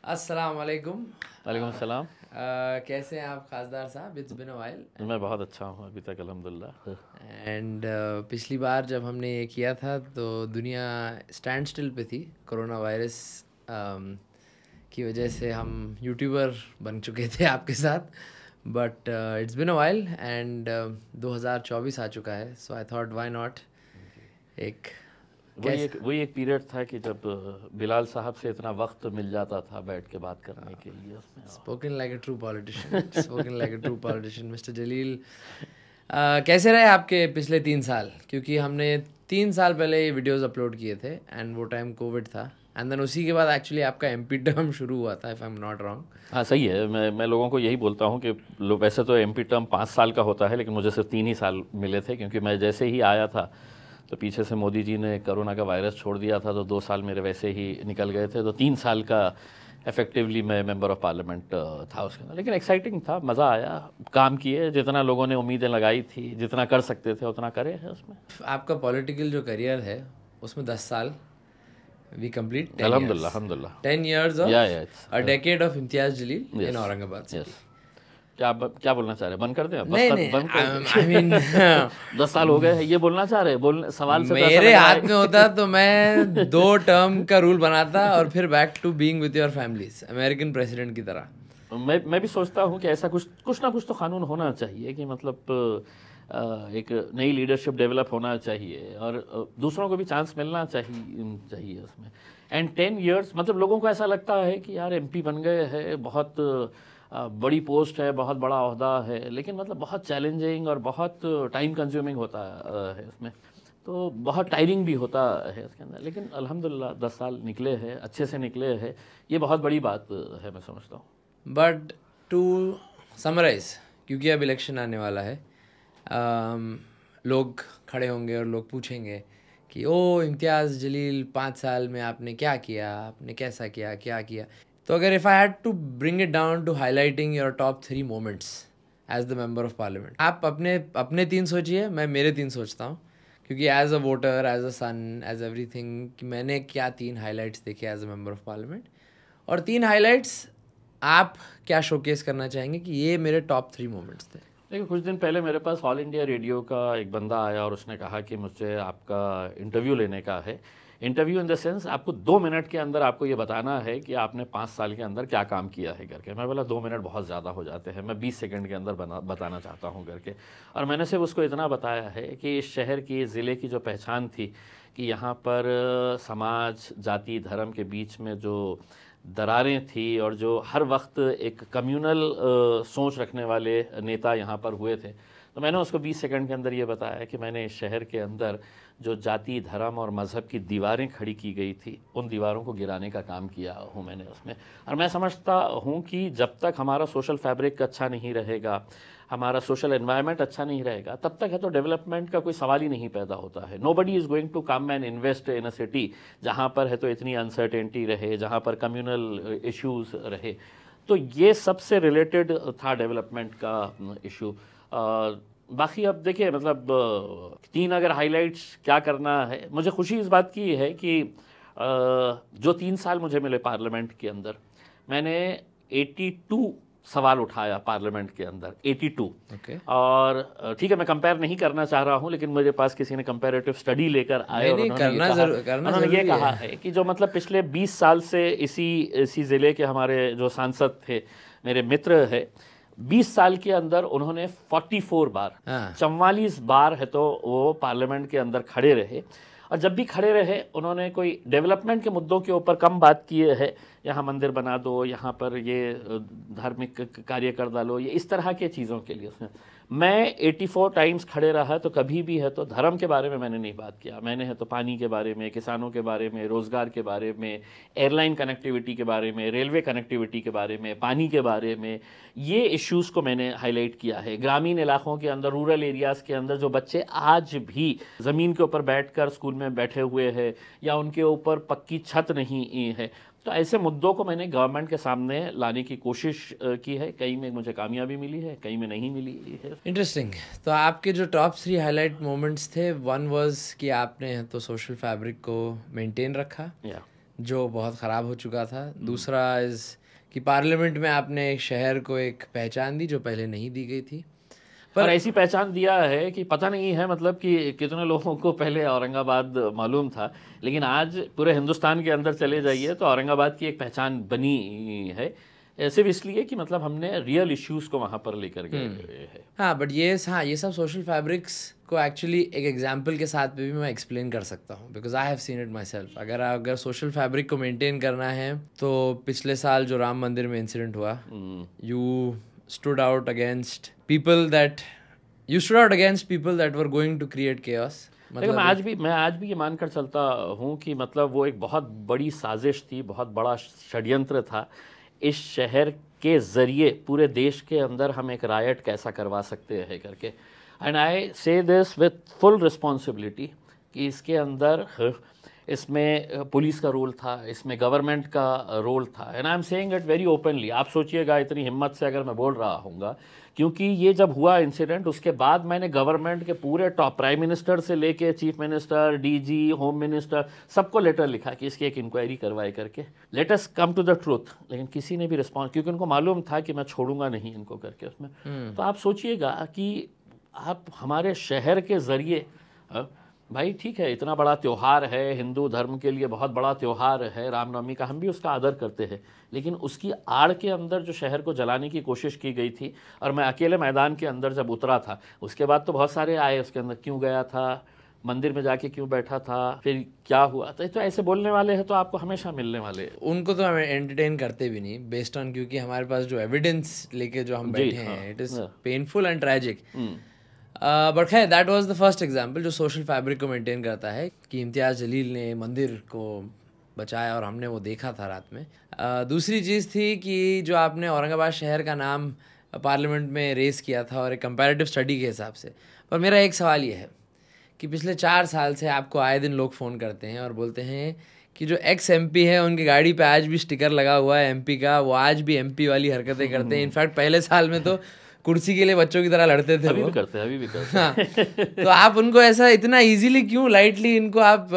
अस्सलाम वालेकुम। वालेकुम सलाम। कैसे हैं आप खासदार साहब? It's been a while. मैं बहुत अच्छा हूँ अभी तक अल्हम्दुलिल्लाह। एंड पिछली बार जब हमने ये किया था तो दुनिया स्टैंड स्टिल पे थी कोरोना वायरस की वजह से। हम यूट्यूबर बन चुके थे आपके साथ, but it's been a while and 2024 आ चुका है, सो आई थॉट व्हाई नॉट एक कैसे वही एक पीरियड था कि जब बिलाल साहब से इतना वक्त मिल जाता था बैठ के बात करने के लिए उसमें। Spoken like a true politician, spoken like a true politician mister Jaleel. कैसे रहे आपके पिछले 3 साल? क्योंकि हमने 3 साल पहले ये वीडियोस अपलोड किए थे एंड वो टाइम कोविड था, एंड देन उसी के बाद एक्चुअली आपका एमपी टर्म शुरू हुआ था, if I am not wrong. हाँ सही है। मैं लोगों को यही बोलता हूँ कि वैसे तो एमपी टर्म 5 साल का होता है, लेकिन मुझे सिर्फ 3 ही साल मिले थे, क्योंकि मैं जैसे ही आया था तो पीछे से मोदी जी ने कोरोना का वायरस छोड़ दिया था, तो 2 साल मेरे वैसे ही निकल गए थे। तो 3 साल का इफेक्टिवली मैं मेंबर ऑफ पार्लियामेंट था उसके अंदर। लेकिन एक्साइटिंग था, मज़ा आया, काम किए, जितना लोगों ने उम्मीदें लगाई थी, जितना कर सकते थे उतना करे है उसमें। आपका पॉलिटिकल जो करियर है उसमें 10 साल, वी कंप्लीट 10 years, अल्हम्दुलिल्लाह अल्हम्दुलिल्लाह। 10 years या of it's a decade of Imtiaz Jaleel in yes Aurangabad yes. City. क्या बोलना चाह रहे हैं? बंद कर दें? बस नहीं कर नहीं, बंद कर आई मीन 10 साल हो गए हैं, ये बोलना चाह रहे हैं? सवाल से तो ऐसा मेरे लग रहा हाथ में है। होता तो मैं 2 टर्म का रूल बनाता और फिर back to being with your families, American president की तरह। मैं भी सोचता हूँ कि ऐसा कुछ ना कुछ तो कानून होना चाहिए कि मतलब एक नई लीडरशिप डेवलप होना चाहिए, और दूसरों को भी चांस मिलना चाहिए उसमें। एंड 10 years मतलब लोगों को ऐसा लगता है कि यार एमपी बन गए हैं, बहुत बड़ी पोस्ट है, बहुत बड़ा ओहदा है, लेकिन मतलब बहुत चैलेंजिंग और बहुत टाइम कंज्यूमिंग होता है उसमें। तो बहुत टायरिंग भी होता है उसके अंदर। लेकिन अल्हम्दुलिल्लाह 10 साल निकले हैं, अच्छे से निकले हैं, ये बहुत बड़ी बात है, मैं समझता हूँ। बट टू समराइज, क्योंकि अब इलेक्शन आने वाला है, लोग खड़े होंगे और लोग पूछेंगे कि ओ इम्तियाज़ जलील 5 साल में आपने क्या किया, आपने कैसा किया, क्या किया। तो अगर if I had to bring it down to highlighting your top 3 moments as the member of parliament, आप अपने अपने 3 सोचिए, मैं मेरे 3 सोचता हूँ, क्योंकि as a voter, as a son, as everything, कि मैंने क्या 3 हाईलाइट्स देखे as a member of parliament, और 3 हाईलाइट्स आप क्या शोकेस करना चाहेंगे कि ये मेरे टॉप 3 मोमेंट्स थे। देखिए, कुछ दिन पहले मेरे पास ऑल इंडिया रेडियो का एक बंदा आया और उसने कहा कि मुझे आपका इंटरव्यू लेने का है। इंटरव्यू इन द सेंस, आपको 2 मिनट के अंदर आपको ये बताना है कि आपने 5 साल के अंदर क्या काम किया है करके। मैं बोला 2 मिनट बहुत ज़्यादा हो जाते हैं, मैं 20 सेकंड के अंदर बताना चाहता हूँ करके। और मैंने सिर्फ उसको इतना बताया है कि इस शहर की, इस ज़िले की जो पहचान थी कि यहाँ पर समाज, जाति, धर्म के बीच में जो दरारें थी, और जो हर वक्त एक कम्युनल सोच रखने वाले नेता यहाँ पर हुए थे, तो मैंने उसको 20 सेकंड के अंदर ये बताया कि मैंने इस शहर के अंदर जो जाति, धर्म और मज़हब की दीवारें खड़ी की गई थी, उन दीवारों को गिराने का काम किया हूँ मैंने उसमें। और मैं समझता हूँ कि जब तक हमारा सोशल फैब्रिक अच्छा नहीं रहेगा, हमारा सोशल एनवायरनमेंट अच्छा नहीं रहेगा, तब तक है तो डेवलपमेंट का कोई सवाल ही नहीं पैदा होता है। Nobody is going to come and invest in a city जहाँ पर है तो इतनी अनसर्टेनिटी रहे, जहाँ पर कम्युनल इश्यूज रहे। तो ये सबसे रिलेटेड था डेवलपमेंट का इशू। बाकी अब देखिए, मतलब 3 अगर हाइलाइट्स क्या करना है, मुझे खुशी इस बात की है कि जो 3 साल मुझे मिले पार्लियामेंट के अंदर, मैंने 82 सवाल उठाया पार्लियामेंट के अंदर, 82। ओके। और ठीक है, मैं कंपेयर नहीं करना चाह रहा हूँ, लेकिन मेरे पास किसी ने कंपेरेटिव स्टडी लेकर आए नहीं और नहीं, करना उन्होंने ये ज़रूरी कहा है। है कि जो मतलब पिछले 20 साल से इसी ज़िले के हमारे जो सांसद थे, मेरे मित्र है, 20 साल के अंदर उन्होंने 44 बार, हाँ। 44 बार है तो वो पार्लियामेंट के अंदर खड़े रहे। और जब भी खड़े रहे, उन्होंने कोई डेवलपमेंट के मुद्दों के ऊपर कम बात किए है, यहाँ मंदिर बना दो, यहाँ पर ये धार्मिक कार्य कर डालो, ये इस तरह के चीज़ों के लिए उसमें मैं 84 टाइम्स खड़े रहा। तो कभी भी है तो धर्म के बारे में मैंने नहीं बात किया, मैंने है तो पानी के बारे में, किसानों के बारे में, रोज़गार के बारे में, एयरलाइन कनेक्टिविटी के बारे में, रेलवे कनेक्टिविटी के बारे में, पानी के बारे में, ये इश्यूज़ को मैंने हाईलाइट किया है। ग्रामीण इलाकों के अंदर, रूरल एरियाज़ के अंदर जो बच्चे आज भी ज़मीन के ऊपर बैठकर स्कूल में बैठे हुए हैं, या उनके ऊपर पक्की छत नहीं है, तो ऐसे मुद्दों को मैंने गवर्नमेंट के सामने लाने की कोशिश की है। कई में मुझे कामयाबी मिली है, कई में नहीं मिली है। इंटरेस्टिंग। तो आपके जो टॉप 3 हाईलाइट मोमेंट्स थे, वन वाज कि आपने तो सोशल फैब्रिक को मेंटेन रखा, या जो बहुत ख़राब हो चुका था। दूसरा इज़ कि पार्लियामेंट में आपने एक शहर को एक पहचान दी जो पहले नहीं दी गई थी। और ऐसी पहचान दिया है कि पता नहीं है मतलब कि कितने लोगों को पहले औरंगाबाद मालूम था, लेकिन आज पूरे हिंदुस्तान के अंदर चले जाइए तो औरंगाबाद की एक पहचान बनी है, सिर्फ इसलिए कि मतलब हमने रियल इश्यूज़ को वहाँ पर लेकर गए हैं। हाँ, बट ये सब सोशल फैब्रिक्स को एक्चुअली एक एग्जांपल के साथ भी मैं एक्सप्लेन कर सकता हूँ, because I have seen it my self. अगर सोशल फैब्रिक को मेंटेन करना है तो पिछले साल जो राम मंदिर में इंसिडेंट हुआ, you stood out against people that were going to create chaos। देखो मैं आज भी ये मानकर चलता हूँ कि मतलब वो एक बहुत बड़ी साजिश थी, बहुत बड़ा षड्यंत्र था। इस शहर के ज़रिए पूरे देश के अंदर हम एक रायट कैसा करवा सकते हैं करके, एंड आई से दिस विथ फुल रिस्पॉन्सिबिलिटी कि इसके अंदर इसमें पुलिस का रोल था, इसमें गवर्नमेंट का रोल था, and I am saying it very openly. आप सोचिएगा इतनी हिम्मत से अगर मैं बोल रहा हूँगा, क्योंकि ये जब हुआ इंसिडेंट उसके बाद मैंने गवर्नमेंट के पूरे टॉप प्राइम मिनिस्टर से लेके chief minister, DG, home minister, सबको लेटर लिखा कि इसकी एक इंक्वायरी करवाए करके, let us come to the truth. लेकिन किसी ने भी रिस्पॉन्स, क्योंकि उनको मालूम था कि मैं छोड़ूंगा नहीं इनको करके उसमें। तो आप सोचिएगा कि आप हमारे शहर के ज़रिए, भाई ठीक है इतना बड़ा त्यौहार है, हिंदू धर्म के लिए बहुत बड़ा त्यौहार है रामनवमी का, हम भी उसका आदर करते हैं, लेकिन उसकी आड़ के अंदर जो शहर को जलाने की कोशिश की गई थी, और मैं अकेले मैदान के अंदर जब उतरा था उसके बाद तो बहुत सारे आए उसके अंदर, क्यों गया था, मंदिर में जाके क्यों बैठा था, फिर क्या हुआ, तो ऐसे बोलने वाले हैं तो आपको हमेशा मिलने वाले हैं। उनको तो हम एंटरटेन करते भी नहीं बेस्ड ऑन, क्योंकि हमारे पास जो एविडेंस लेके जो हम बैठे हैं, it is painful and tragic. But खैर that was the first example जो सोशल फैब्रिक को मेंटेन करता है कि इम्तियाज़ जलील ने मंदिर को बचाया और हमने वो देखा था रात में। दूसरी चीज़ थी कि जो आपने औरंगाबाद शहर का नाम पार्लियामेंट में रेस किया था और एक कंपैरेटिव स्टडी के हिसाब से, पर मेरा एक सवाल ये है कि पिछले 4 साल से आपको आए दिन लोग फ़ोन करते हैं और बोलते हैं कि जो एक्स एमपी है उनकी गाड़ी पे आज भी स्टिकर लगा हुआ है एमपी का, वो आज भी एमपी वाली हरकतें करते हैं। इनफैक्ट पहले साल में तो कुर्सी के लिए बच्चों की तरह लड़ते थे, अभी भी करते हैं। हाँ, तो आप उनको ऐसा इतना इजीली क्यों, लाइटली इनको आप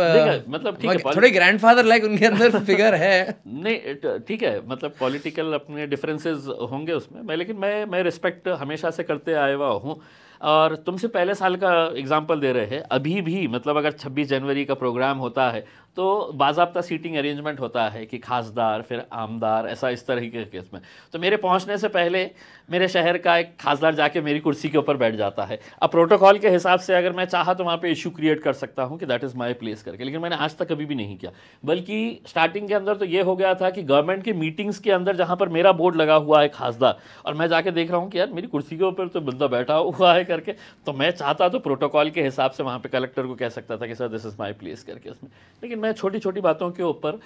मतलब ठीक है, थोड़े ग्रैंडफादर लाइक उनके अंदर फिगर है। नहीं ठीक है, मतलब पॉलिटिकल अपने डिफरेंसेस होंगे उसमें, लेकिन मैं रिस्पेक्ट हमेशा से करते आया हुआ हूँ। और तुमसे पहले साल का एग्जांपल दे रहे हैं, अभी भी मतलब अगर 26 जनवरी का प्रोग्राम होता है तो बाज़ाब्ता सीटिंग अरेंजमेंट होता है कि खासदार फिर आमदार, ऐसा इस तरह के केस में। तो मेरे पहुंचने से पहले मेरे शहर का एक खासदार जाके मेरी कुर्सी के ऊपर बैठ जाता है। अब प्रोटोकॉल के हिसाब से अगर मैं चाहा तो वहाँ पे इशू क्रिएट कर सकता हूँ कि दैट इज़ माय प्लेस करके, लेकिन मैंने आज तक कभी भी नहीं किया। बल्कि स्टार्टिंग के अंदर तो ये हो गया था कि गवर्नमेंट की मीटिंग्स के अंदर जहाँ पर मेरा बोर्ड लगा हुआ है खासदार, और मैं जाके देख रहा हूँ कि यार मेरी कुर्सी के ऊपर तो बंदा बैठा हुआ है करके, तो मैं चाहता तो प्रोटोकॉल के हिसाब से वहाँ पे कलेक्टर को कह सकता था कि sir this is my place करके उसमें, लेकिन मैं छोटी छोटी बातों के ऊपर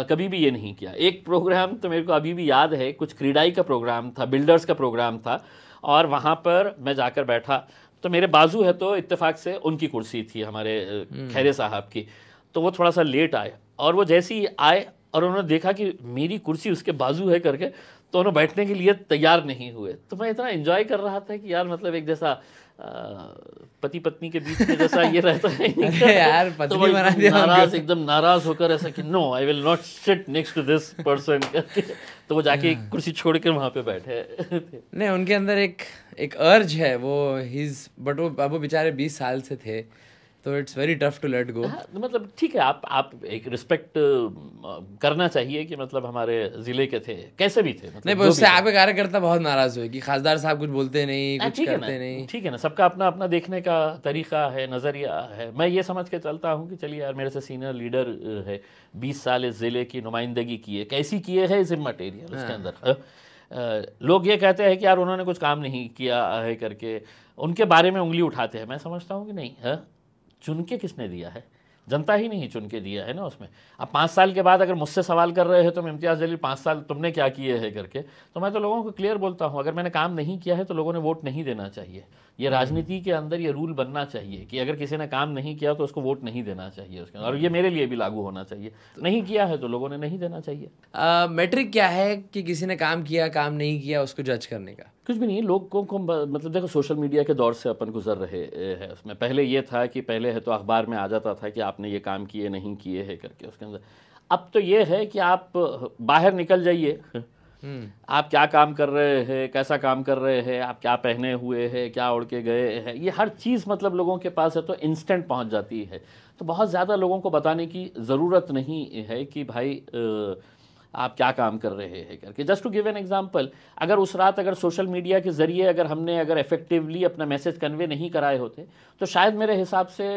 कभी भी ये नहीं किया। एक प्रोग्राम तो मेरे को अभी भी याद है, कुछ क्रीडाई का प्रोग्राम था, बिल्डर्स का प्रोग्राम था, और वहाँ पर मैं जाकर बैठा तो मेरे बाजू है तो इत्तेफाक से उनकी कुर्सी थी हमारे खैरे साहब की, तो वो थोड़ा सा लेट आए, और वो जैसे ही आए और उन्होंने देखा कि मेरी कुर्सी उसके बाजू है करके, तो उन्होंने बैठने के लिए तैयार नहीं हुए। तो मैं इतना एंजॉय कर रहा था कि यार मतलब एक जैसा पति पत्नी के बीच में जैसा ये रहता है यार, तो वो एकदम नाराज होकर ऐसा कि no I will not sit next to this person, तो वो जाके एक कुर्सी छोड़ कर वहाँ पे बैठे नहीं, उनके अंदर एक अर्ज है वो बट वो बेचारे 20 साल से थे, तो it's very tough to let go. मतलब ठीक है, आप एक रिस्पेक्ट करना चाहिए कि मतलब हमारे ज़िले के थे, कैसे भी थे, मतलब नहीं, उससे आपके कार्यकर्ता बहुत नाराज हुए कि खासदार साहब कुछ बोलते नहीं, कुछ करते नहीं। ठीक है ना, सबका अपना अपना देखने का तरीका है, नज़रिया है। मैं ये समझ के चलता हूँ कि चलिए यार मेरे से सीनियर लीडर है, 20 साल इस ज़िले की नुमाइंदगी की है, कैसी की है इज इमटेरियल। उसके अंदर लोग ये कहते हैं कि यार उन्होंने कुछ काम नहीं किया है करके उनके बारे में उंगली उठाते हैं। मैं समझता हूँ कि नहीं, चुन के किसने दिया है, जनता ही नहीं चुन के दिया है ना उसमें। अब 5 साल के बाद अगर मुझसे सवाल कर रहे हो तुम इम्तियाज़ जलील 5 साल तुमने क्या किए हैं करके, तो मैं तो लोगों को क्लियर बोलता हूँ, अगर मैंने काम नहीं किया है तो लोगों ने वोट नहीं देना चाहिए। ये राजनीति के अंदर ये रूल बनना चाहिए कि अगर किसी ने काम नहीं किया तो उसको वोट नहीं देना चाहिए उसके, और ये मेरे लिए भी लागू होना चाहिए। नहीं किया है तो लोगों ने नहीं देना चाहिए। मैट्रिक क्या है कि किसी ने काम किया काम नहीं किया उसको जज करने का? कुछ भी नहीं, लोगों को मतलब देखो सोशल मीडिया के दौर से अपन गुजर रहे हैं उसमें। पहले ये था कि पहले है तो अखबार में आ जाता था कि आपने ये काम किए नहीं किए है करके उसके अंदर। अब तो ये है कि आप बाहर निकल जाइए, आप क्या काम कर रहे हैं, कैसा काम कर रहे हैं, आप क्या पहने हुए हैं, क्या ओढ़ के गए हैं, ये हर चीज़ मतलब लोगों के पास है तो इंस्टेंट पहुंच जाती है। तो बहुत ज़्यादा लोगों को बताने की ज़रूरत नहीं है कि भाई आप क्या काम कर रहे हैं करके। Just to give an example, अगर उस रात अगर सोशल मीडिया के ज़रिए हमने इफ़ेक्टिवली अपना मैसेज कन्वे नहीं कराए होते तो शायद मेरे हिसाब से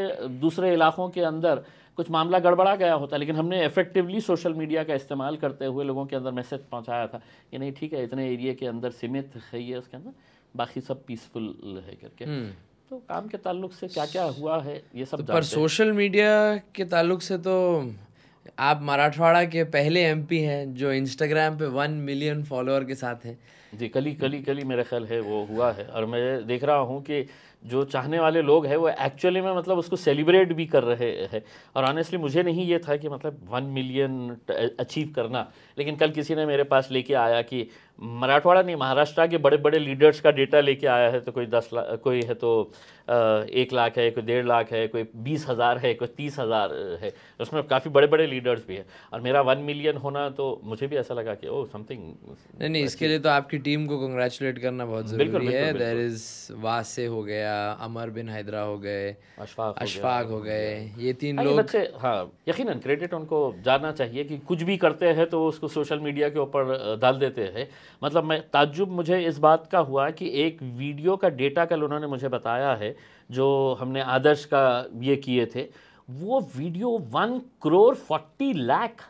दूसरे इलाकों के अंदर कुछ मामला गड़बड़ा गया होता, लेकिन हमने इफेक्टिवली सोशल मीडिया का इस्तेमाल करते हुए लोगों के अंदर मैसेज पहुंचाया था कि नहीं ठीक है, इतने एरिया के अंदर सीमित है ये, उसके अंदर बाकी सब पीसफुल है करके। तो काम के ताल्लुक से क्या क्या हुआ है ये सब तो पर सोशल मीडिया के ताल्लुक से तो आप मराठवाड़ा के पहले एमपी हैं जो इंस्टाग्राम पे 1 मिलियन फॉलोअर के साथ हैं। जी, कली मेरा ख्याल है वो हुआ है, और मैं देख रहा हूँ कि जो चाहने वाले लोग हैं वो एक्चुअली में मतलब उसको सेलिब्रेट भी कर रहे हैं। और ऑनेस्टली मुझे नहीं ये था कि मतलब 1 मिलियन अचीव करना, लेकिन कल किसी ने मेरे पास लेके आया कि मराठवाड़ा नहीं, महाराष्ट्र के बड़े बड़े लीडर्स का डेटा लेके आया है, तो कोई 10 लाख, कोई है तो 1 लाख है, कोई 1.5 लाख है, कोई 20,000 है, कोई 30,000 है, उसमें काफ़ी बड़े बड़े लीडर्स भी हैं। और मेरा 1 मिलियन होना तो मुझे भी ऐसा लगा कि ओह समथिंग। नहीं, इसके लिए तो आपकी टीम को कंग्रेचुलेट करना बहुत ज़रूरी है। देयर इज़ वासे हो गया, अमर बिन हैदरा हो गए, अशफाक हो गए, ये 3 लोग बच्चे, हाँ यकीनन क्रेडिट उनको जाना चाहिए कि कुछ भी करते हैं तो उसको सोशल मीडिया के ऊपर डाल देते हैं। मतलब मैं ताज्जुब मुझे इस बात का हुआ कि एक वीडियो का डेटा कल उन्होंने मुझे बताया है जो हमने आदर्श का ये किए थे, वो वीडियो 1 करोड़ 40 लाख,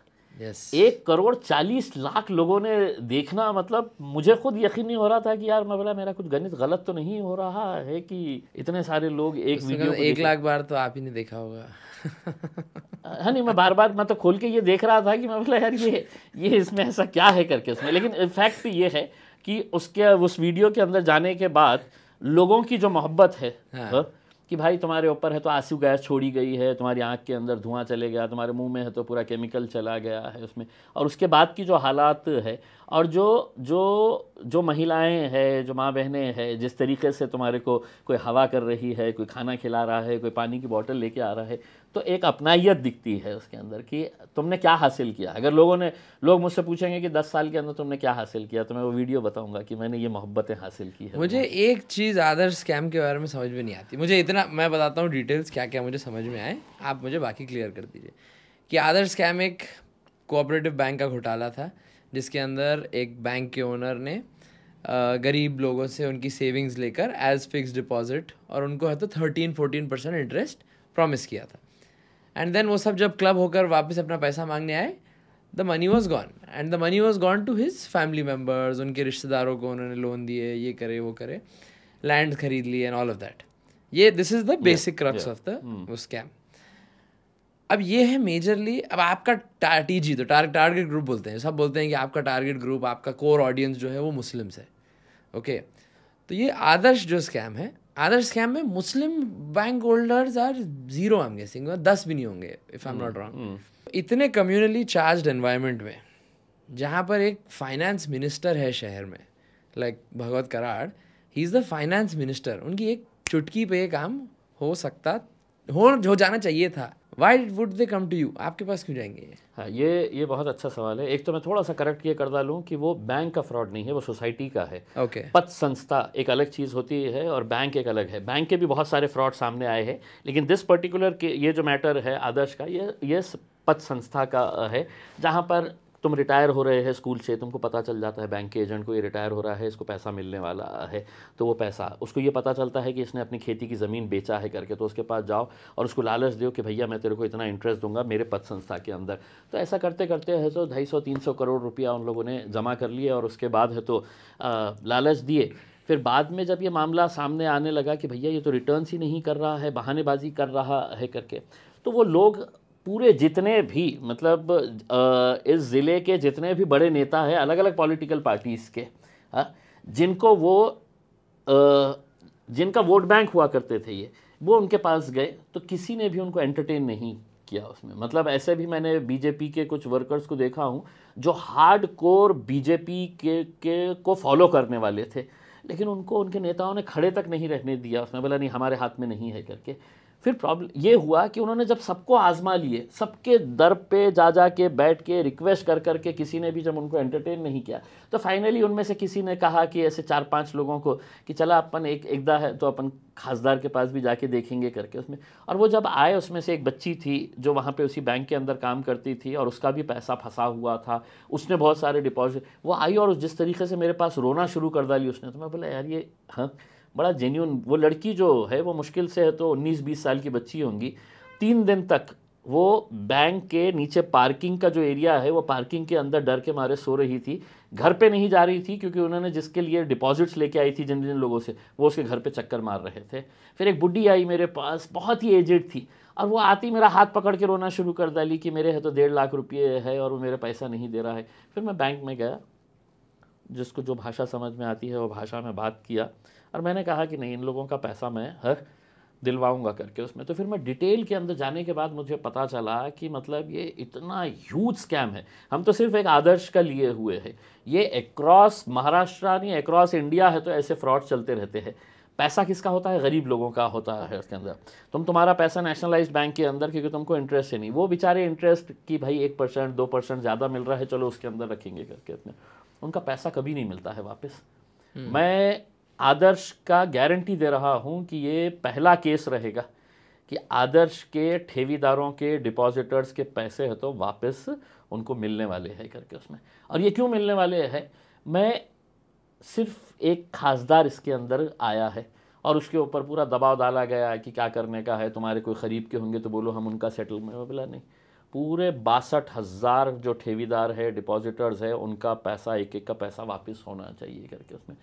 1 करोड़ 40 लाख लोगों ने देखना। मतलब मुझे खुद यकीन नहीं हो रहा था कि यार मैं बोला मेरा कुछ गणित गलत तो नहीं हो रहा है कि इतने सारे लोग एक वीडियो को 1 लाख बार तो आप ही ने देखा होगा। हाँ नहीं, मैं बार बार मैं तो खोल के ये देख रहा था कि मैं बोला यार ये इसमें ऐसा क्या है करके उसमें। लेकिन फैक्ट ये है कि उस वीडियो के अंदर जाने के बाद लोगों की जो मोहब्बत है, हाँ। कि भाई तुम्हारे ऊपर है तो आंसू गैस छोड़ी गई है, तुम्हारी आंख के अंदर धुआं चले गया, तुम्हारे मुंह में है तो पूरा केमिकल चला गया है उसमें, और उसके बाद की जो हालात है, और जो महिलाएं हैं, जो माँ बहनें हैं, जिस तरीके से तुम्हारे को कोई हवा कर रही है, कोई खाना खिला रहा है, कोई पानी की बोतल लेके आ रहा है, तो एक अपनाइयत दिखती है उसके अंदर कि तुमने क्या हासिल किया। अगर लोग मुझसे पूछेंगे कि 10 साल के अंदर तुमने क्या हासिल किया, तो मैं वो वीडियो बताऊंगा कि मैंने ये मोहब्बतें हासिल की है। मुझे एक चीज़ आदर्श स्कैम के बारे में समझ में नहीं आती। मुझे इतना मैं बताता हूँ डिटेल्स क्या क्या मुझे समझ में आए, आप मुझे बाकी क्लियर कर दीजिए। कि आदर्श स्कैम एक कोऑपरेटिव बैंक का घोटाला था जिसके अंदर एक बैंक के ओनर ने गरीब लोगों से उनकी सेविंग्स लेकर एज फिक्स डिपॉजिट और उनको है तो 13-14% इंटरेस्ट प्रॉमिस किया था। एंड देन वो सब जब क्लब होकर वापस अपना पैसा मांगने आए, the money was gone, and the money was gone to his family members. उनके रिश्तेदारों को उन्होंने लोन दिए, ये करे वो करे, लैंड खरीद लिए एंड ऑल ऑफ दैट। ये this is the basic crux of the scam. अब ये है मेजरली, अब आपका TG तो टारगेट ग्रुप बोलते हैं, सब बोलते हैं कि आपका टारगेट ग्रुप, आपका कोर ऑडियंस जो है वो मुस्लिम्स है। ओके, तो ये आदर्श जो स्कैम है, आदर्श स्कैम में Muslim bank holders are 0, I am guessing 10 भी नहीं होंगे if I am not wrong. इतने कम्युनली चार्ज्ड एनवायरनमेंट में जहाँ पर एक फाइनेंस मिनिस्टर है शहर में, like Bhagwat Karad, he is the finance minister, उनकी एक चुटकी पे ये काम हो जाना चाहिए था। Why would they come to you? आपके पास क्यों जाएंगे ये? हाँ, ये बहुत अच्छा सवाल है। एक तो मैं थोड़ा सा करेक्ट ये कर डालूँ कि वो बैंक का फ्रॉड नहीं है, वो सोसाइटी का है। ओके, पत संस्था एक अलग चीज़ होती है और बैंक एक अलग है। बैंक के भी बहुत सारे फ्रॉड सामने आए हैं, लेकिन दिस पर्टिकुलर के ये जो मैटर है आदर्श का, ये पत संस्था का है, जहाँ पर तुम रिटायर हो रहे हैं स्कूल से, तुमको पता चल जाता है बैंक के एजेंट को ये रिटायर हो रहा है, इसको पैसा मिलने वाला है, तो वो पैसा उसको ये पता चलता है कि इसने अपनी खेती की ज़मीन बेचा है करके, तो उसके पास जाओ और उसको लालच दो कि भैया मैं तेरे को इतना इंटरेस्ट दूंगा मेरे पद संस्था के अंदर। तो ऐसा करते करते है तो 250-300 करोड़ रुपया उन लोगों ने जमा कर लिए, और उसके बाद है तो लालच दिए। फिर बाद में जब ये मामला सामने आने लगा कि भैया ये तो रिटर्न्स ही नहीं कर रहा है, बहानेबाजी कर रहा है करके, तो वो लोग पूरे जितने भी मतलब इस ज़िले के जितने भी बड़े नेता हैं अलग अलग पॉलिटिकल पार्टीज़ के, जिनका वोट बैंक हुआ करते थे वो उनके पास गए, तो किसी ने भी उनको एंटरटेन नहीं किया उसमें। मतलब ऐसे भी मैंने बीजेपी के कुछ वर्कर्स को देखा हूँ जो हार्ड कोर बीजेपी के को फॉलो करने वाले थे, लेकिन उनको उनके नेताओं ने खड़े तक नहीं रहने दिया उसमें, बोला नहीं हमारे हाथ में नहीं है करके। फिर प्रॉब्लम ये हुआ कि उन्होंने जब सबको आजमा लिए, सबके दर पे जा के बैठ के रिक्वेस्ट कर के किसी ने भी जब उनको एंटरटेन नहीं किया, तो फाइनली उनमें से किसी ने कहा कि ऐसे 4-5 लोगों को कि चला अपन एकदा है तो अपन खासदार के पास भी जाके देखेंगे करके उसमें। और वो जब आए, उसमें से एक बच्ची थी जो वहाँ पे उसी बैंक के अंदर काम करती थी और उसका भी पैसा फंसा हुआ था, उसने बहुत सारे डिपॉजिट, वो आई और जिस तरीके से मेरे पास रोना शुरू कर डाली उसने, तो मैं बोला यार ये हाँ बड़ा जेन्यून। वो लड़की जो है वो मुश्किल से है तो 19-20 साल की बच्ची होंगी। 3 दिन तक वो बैंक के नीचे पार्किंग का जो एरिया है वो पार्किंग के अंदर डर के मारे सो रही थी, घर पे नहीं जा रही थी क्योंकि उन्होंने जिसके लिए डिपॉजिट्स लेके आई थी जिन जिन लोगों से, वो उसके घर पे चक्कर मार रहे थे। फिर एक बुढ़ी आई मेरे पास, बहुत ही एजेड थी, और वो आती मेरा हाथ पकड़ के रोना शुरू कर डाली कि मेरे है तो 1.5 लाख रुपये है और वो मेरा पैसा नहीं दे रहा है। फिर मैं बैंक में गया, जिसको जो भाषा समझ में आती है वो भाषा में बात किया, और मैंने कहा कि नहीं इन लोगों का पैसा मैं दिलवाऊंगा करके उसमें। तो फिर मैं डिटेल के अंदर जाने के बाद मुझे पता चला कि मतलब ये इतना ह्यूज स्कैम है। हम तो सिर्फ एक आदर्श का लिए हुए हैं, ये अक्रॉस महाराष्ट्र नहीं अक्रॉस इंडिया है तो ऐसे फ्रॉड चलते रहते हैं। पैसा किसका होता है? गरीब लोगों का होता है उसके अंदर। तुम्हारा पैसा नेशनलाइज्ड बैंक के अंदर क्योंकि तुमको इंटरेस्ट है नहीं, वो बेचारे इंटरेस्ट कि भाई 1% 2% ज़्यादा मिल रहा है चलो उसके अंदर रखेंगे करके अपने, उनका पैसा कभी नहीं मिलता है वापस। मैं आदर्श का गारंटी दे रहा हूं कि ये पहला केस रहेगा कि आदर्श के ठेवीदारों के डिपॉजिटर्स के पैसे है तो वापस उनको मिलने वाले हैं करके उसमें। और ये क्यों मिलने वाले हैं? मैं सिर्फ एक खासदार इसके अंदर आया है और उसके ऊपर पूरा दबाव डाला गया है कि क्या करने का है, तुम्हारे कोई खरीब के होंगे तो बोलो हम उनका सेटलमेंट। बोला नहीं, पूरे 62,000 जो ठेवीदार है डिपॉजिटर्स है उनका पैसा एक एक का पैसा वापस होना चाहिए करके उसमें।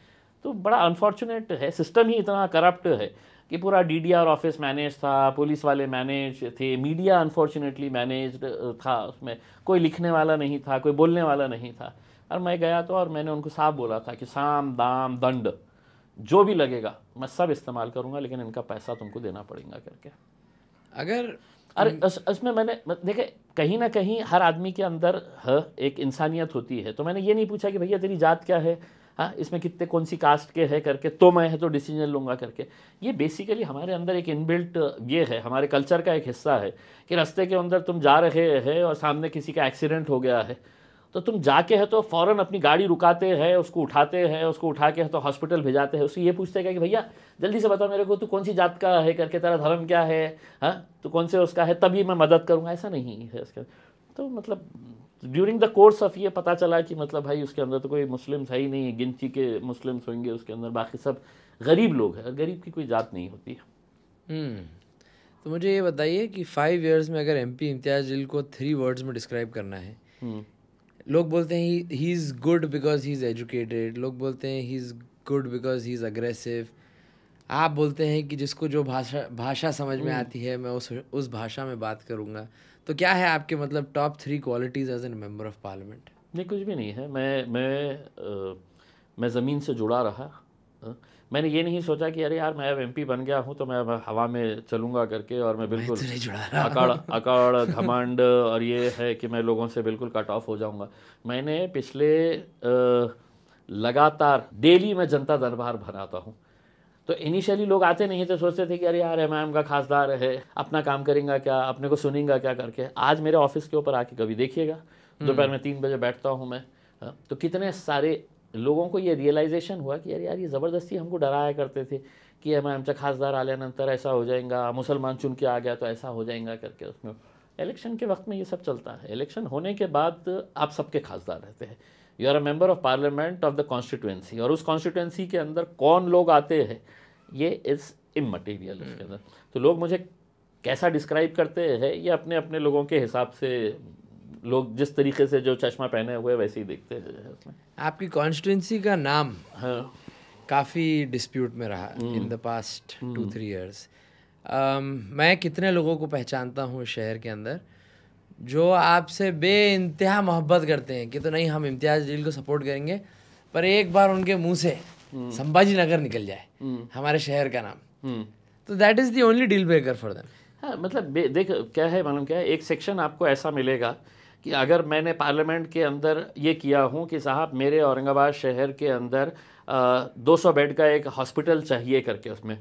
तो बड़ा अनफॉर्चुनेट है, सिस्टम ही इतना करप्ट है कि पूरा डीडीआर ऑफिस मैनेज था, पुलिस वाले मैनेज थे, मीडिया अनफॉर्चुनेटली मैनेज था, उसमें कोई लिखने वाला नहीं था, कोई बोलने वाला नहीं था। और मैं गया तो और मैंने उनको साफ बोला था कि साम दाम दंड जो भी लगेगा मैं सब इस्तेमाल करूँगा, लेकिन इनका पैसा तुमको देना पड़ेगा करके। अगर अरे उसमें मैंने देखे कहीं ना कहीं हर आदमी के अंदर एक इंसानियत होती है, तो मैंने ये नहीं पूछा कि भैया तेरी जात क्या है, हाँ इसमें कितने कौन सी कास्ट के है करके तो मैं है तो डिसीजन लूँगा करके। ये बेसिकली हमारे अंदर एक इनबिल्ट ये है, हमारे कल्चर का एक हिस्सा है कि रास्ते के अंदर तुम जा रहे हैं और सामने किसी का एक्सीडेंट हो गया है तो तुम जाके है तो फ़ौरन अपनी गाड़ी रुकाते हैं, उसको उठाते हैं, उसको उठा के है तो हॉस्पिटल भेजाते हैं। उससे ये पूछते हैं कि भैया जल्दी से बता मेरे को तू कौन सी जात का है करके, तेरा धर्म क्या है, हाँ तो कौन से उसका है, तभी मैं मदद करूँगा, ऐसा नहीं है उसका। तो मतलब ड्यूरिंग द कोर्स ऑफ ये पता चला कि मतलब भाई उसके अंदर तो कोई मुस्लिम्स है ही नहीं, गिनती के मुस्लिम्स होंगे उसके अंदर, बाकी सब गरीब लोग हैं और गरीब की कोई जात नहीं होती है। तो मुझे ये बताइए कि 5 इयर्स में अगर MP इम्तियाज़ जलील को 3 वर्ड्स में डिस्क्राइब करना है, लोग बोलते हैं he is good because he is educated, लोग बोलते हैं he is good because he is aggressive, आप बोलते हैं कि जिसको जो भाषा समझ में आती है मैं उस भाषा में बात करूँगा। तो क्या है आपके मतलब top 3 qualities as an member of parliament? नहीं कुछ भी नहीं है, मैं ज़मीन से जुड़ा रहा। मैंने ये नहीं सोचा कि अरे यार मैं अब MP बन गया हूँ तो मैं हवा में चलूँगा करके और मैं बिल्कुल अकड़ घमंड और ये है कि मैं लोगों से बिल्कुल कट ऑफ हो जाऊँगा। मैंने पिछले लगातार डेली मैं जनता दरबार बनाता हूँ। तो इनिशियली लोग आते नहीं थे, सोचते थे कि अरे यार MM का खासदार है, अपना काम करेंगे क्या, अपने को सुनेंगे क्या करके। आज मेरे ऑफिस के ऊपर आके कभी देखिएगा, दोपहर में 3 बजे बैठता हूँ मैं, तो कितने सारे लोगों को ये रियलाइजेशन हुआ कि यार ये ज़बरदस्ती हमको डराया करते थे कि MM खासदार आल्यानंतर ऐसा हो जाएगा, मुसलमान चुन के आ गया तो ऐसा हो जाएगा करके। उसमें इलेक्शन के वक्त में ये सब चलता है, इलेक्शन होने के बाद आप सबके खासदार रहते हैं, you are a member of parliament of the constituency, और उस कॉन्स्टिट्यूएंसी के अंदर कौन लोग आते हैं ये इज़ इमटेरियल उसके अंदर। तो लोग मुझे कैसा डिस्क्राइब करते हैं ये अपने अपने लोगों के हिसाब से, लोग जिस तरीके से जो चश्मा पहने हुए वैसे ही देखते हैं उसमें। आपकी कॉन्स्टिट्यूंसी का नाम हाँ काफ़ी डिस्प्यूट में रहा इन द पास्ट 2-3 ईयर्स। मैं कितने लोगों को पहचानता हूँ शहर के अंदर जो आपसे बेइंतहा मोहब्बत करते हैं कि तो नहीं हम इम्तियाज़ जलील को सपोर्ट करेंगे, पर एक बार उनके मुंह से संभाजी नगर निकल जाए हमारे शहर का नाम, तो that is the only deal breaker for them. हाँ मतलब देख क्या है मालूम क्या है, एक सेक्शन आपको ऐसा मिलेगा कि अगर मैंने पार्लियामेंट के अंदर ये किया हूँ कि साहब मेरे औरंगाबाद शहर के अंदर 200 बेड का एक हॉस्पिटल चाहिए करके उसमें,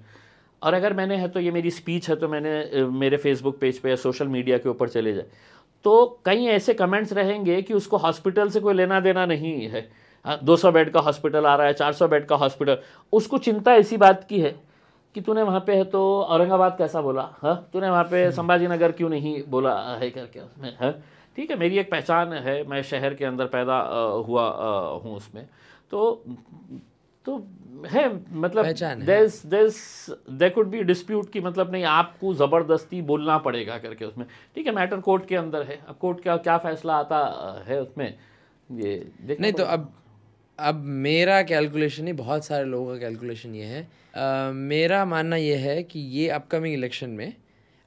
और अगर मैंने है तो ये मेरी स्पीच है तो मैंने मेरे फेसबुक पेज पे या सोशल मीडिया के ऊपर चले जाए तो कई ऐसे कमेंट्स रहेंगे कि उसको हॉस्पिटल से कोई लेना देना नहीं है। 200 बेड का हॉस्पिटल आ रहा है, 400 बेड का हॉस्पिटल, उसको चिंता इसी बात की है कि तूने वहाँ पे है तो औरंगाबाद कैसा बोला, हाँ तूने वहाँ पे संभाजी नगर क्यों नहीं बोला है करके उसमें है। ठीक है, मेरी एक पहचान है, मैं शहर के अंदर पैदा हुआ हूँ उसमें, तो है मतलब देयर कुड बी डिस्प्यूट कि मतलब नहीं आपको ज़बरदस्ती बोलना पड़ेगा करके उसमें। ठीक है, मैटर कोर्ट के अंदर है, अब कोर्ट का क्या फैसला आता है उसमें ये देखना नहीं। तो अब मेरा कैलकुलेशन ही, बहुत सारे लोगों का कैलकुलेशन ये है, मेरा मानना ये है कि ये अपकमिंग इलेक्शन में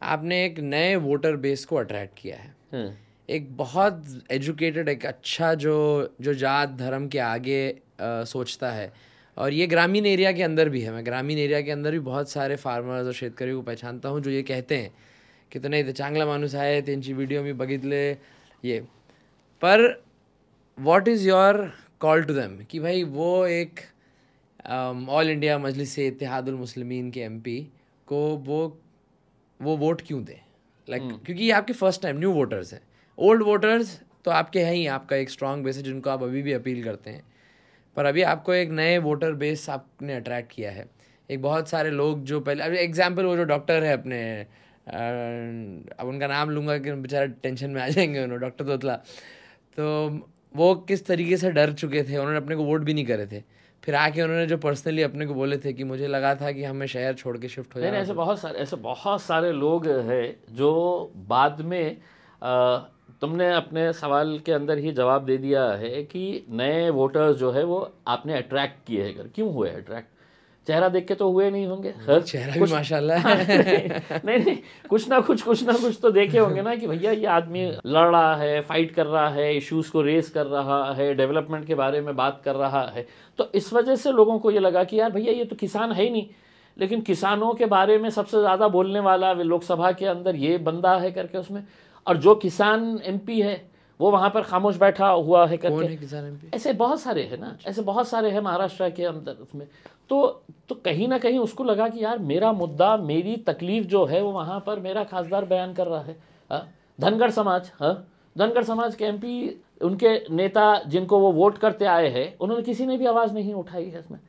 आपने एक नए वोटर बेस को अट्रैक्ट किया है। एक बहुत एजुकेटेड, एक अच्छा जो जात धर्म के आगे सोचता है, और ये ग्रामीण एरिया के अंदर भी है। मैं ग्रामीण एरिया के अंदर भी बहुत सारे फार्मर्स और शेतकरियों को पहचानता हूँ जो ये कहते हैं की तो नाही ते चांगला माणूस आहे, त्यांची व्हिडिओ मी बघितले ये। पर what is your call to them कि भाई वो एक ऑल इंडिया मजलिस इत्तेहादुल मुस्लिमीन के एमपी को वो वोट क्यों दें? क्योंकि ये आपके फर्स्ट टाइम न्यू वोटर्स हैं। ओल्ड वोटर्स तो आपके हैं ही, आपका एक स्ट्रॉन्ग बेस है जिनको आप अभी भी अपील करते हैं, पर अभी आपको एक नए वोटर बेस आपने अट्रैक्ट किया है। एक बहुत सारे लोग जो पहले, अभी एग्जाम्पल वो जो डॉक्टर है अपने, अब उनका नाम लूँगा कि बेचारा टेंशन में आ जाएंगे उन्होंने, डॉक्टर तोतला, तो वो किस तरीके से डर चुके थे, उन्होंने अपने को वोट भी नहीं करे थे, फिर आके उन्होंने जो पर्सनली अपने को बोले थे कि मुझे लगा था कि हमें शहर छोड़ के शिफ्ट हो जाना। ऐसे बहुत सारे लोग हैं जो बाद में तुमने अपने सवाल के अंदर ही जवाब दे दिया है कि नए वोटर्स जो है वो आपने अट्रैक्ट किए हैं। क्यों हुए अट्रैक्ट? चेहरा देख के तो हुए नहीं होंगे, चेहरा भी माशाल्लाह नहीं कुछ ना कुछ तो देखे होंगे ना कि भैया ये आदमी लड़ रहा है, फाइट कर रहा है, इश्यूज को रेस कर रहा है, डेवलपमेंट के बारे में बात कर रहा है। तो इस वजह से लोगों को ये लगा कि यार भैया ये तो किसान है ही नहीं, लेकिन किसानों के बारे में सबसे ज़्यादा बोलने वाला लोकसभा के अंदर ये बंदा है करके उसमें, और जो किसान एमपी है वो वहाँ पर खामोश बैठा हुआ है करके। कौन है किसान एमपी? ऐसे बहुत सारे हैं ना, ऐसे बहुत सारे हैं महाराष्ट्र के अंदर उसमें। तो कहीं ना कहीं उसको लगा कि यार मेरा मुद्दा, मेरी तकलीफ जो है वो वहाँ पर मेरा खासदार बयान कर रहा है। धनगर समाज, धनगर समाज के एमपी, उनके नेता जिनको वो वोट करते आए हैं, उन्होंने किसी ने भी आवाज़ नहीं उठाई है इसमें।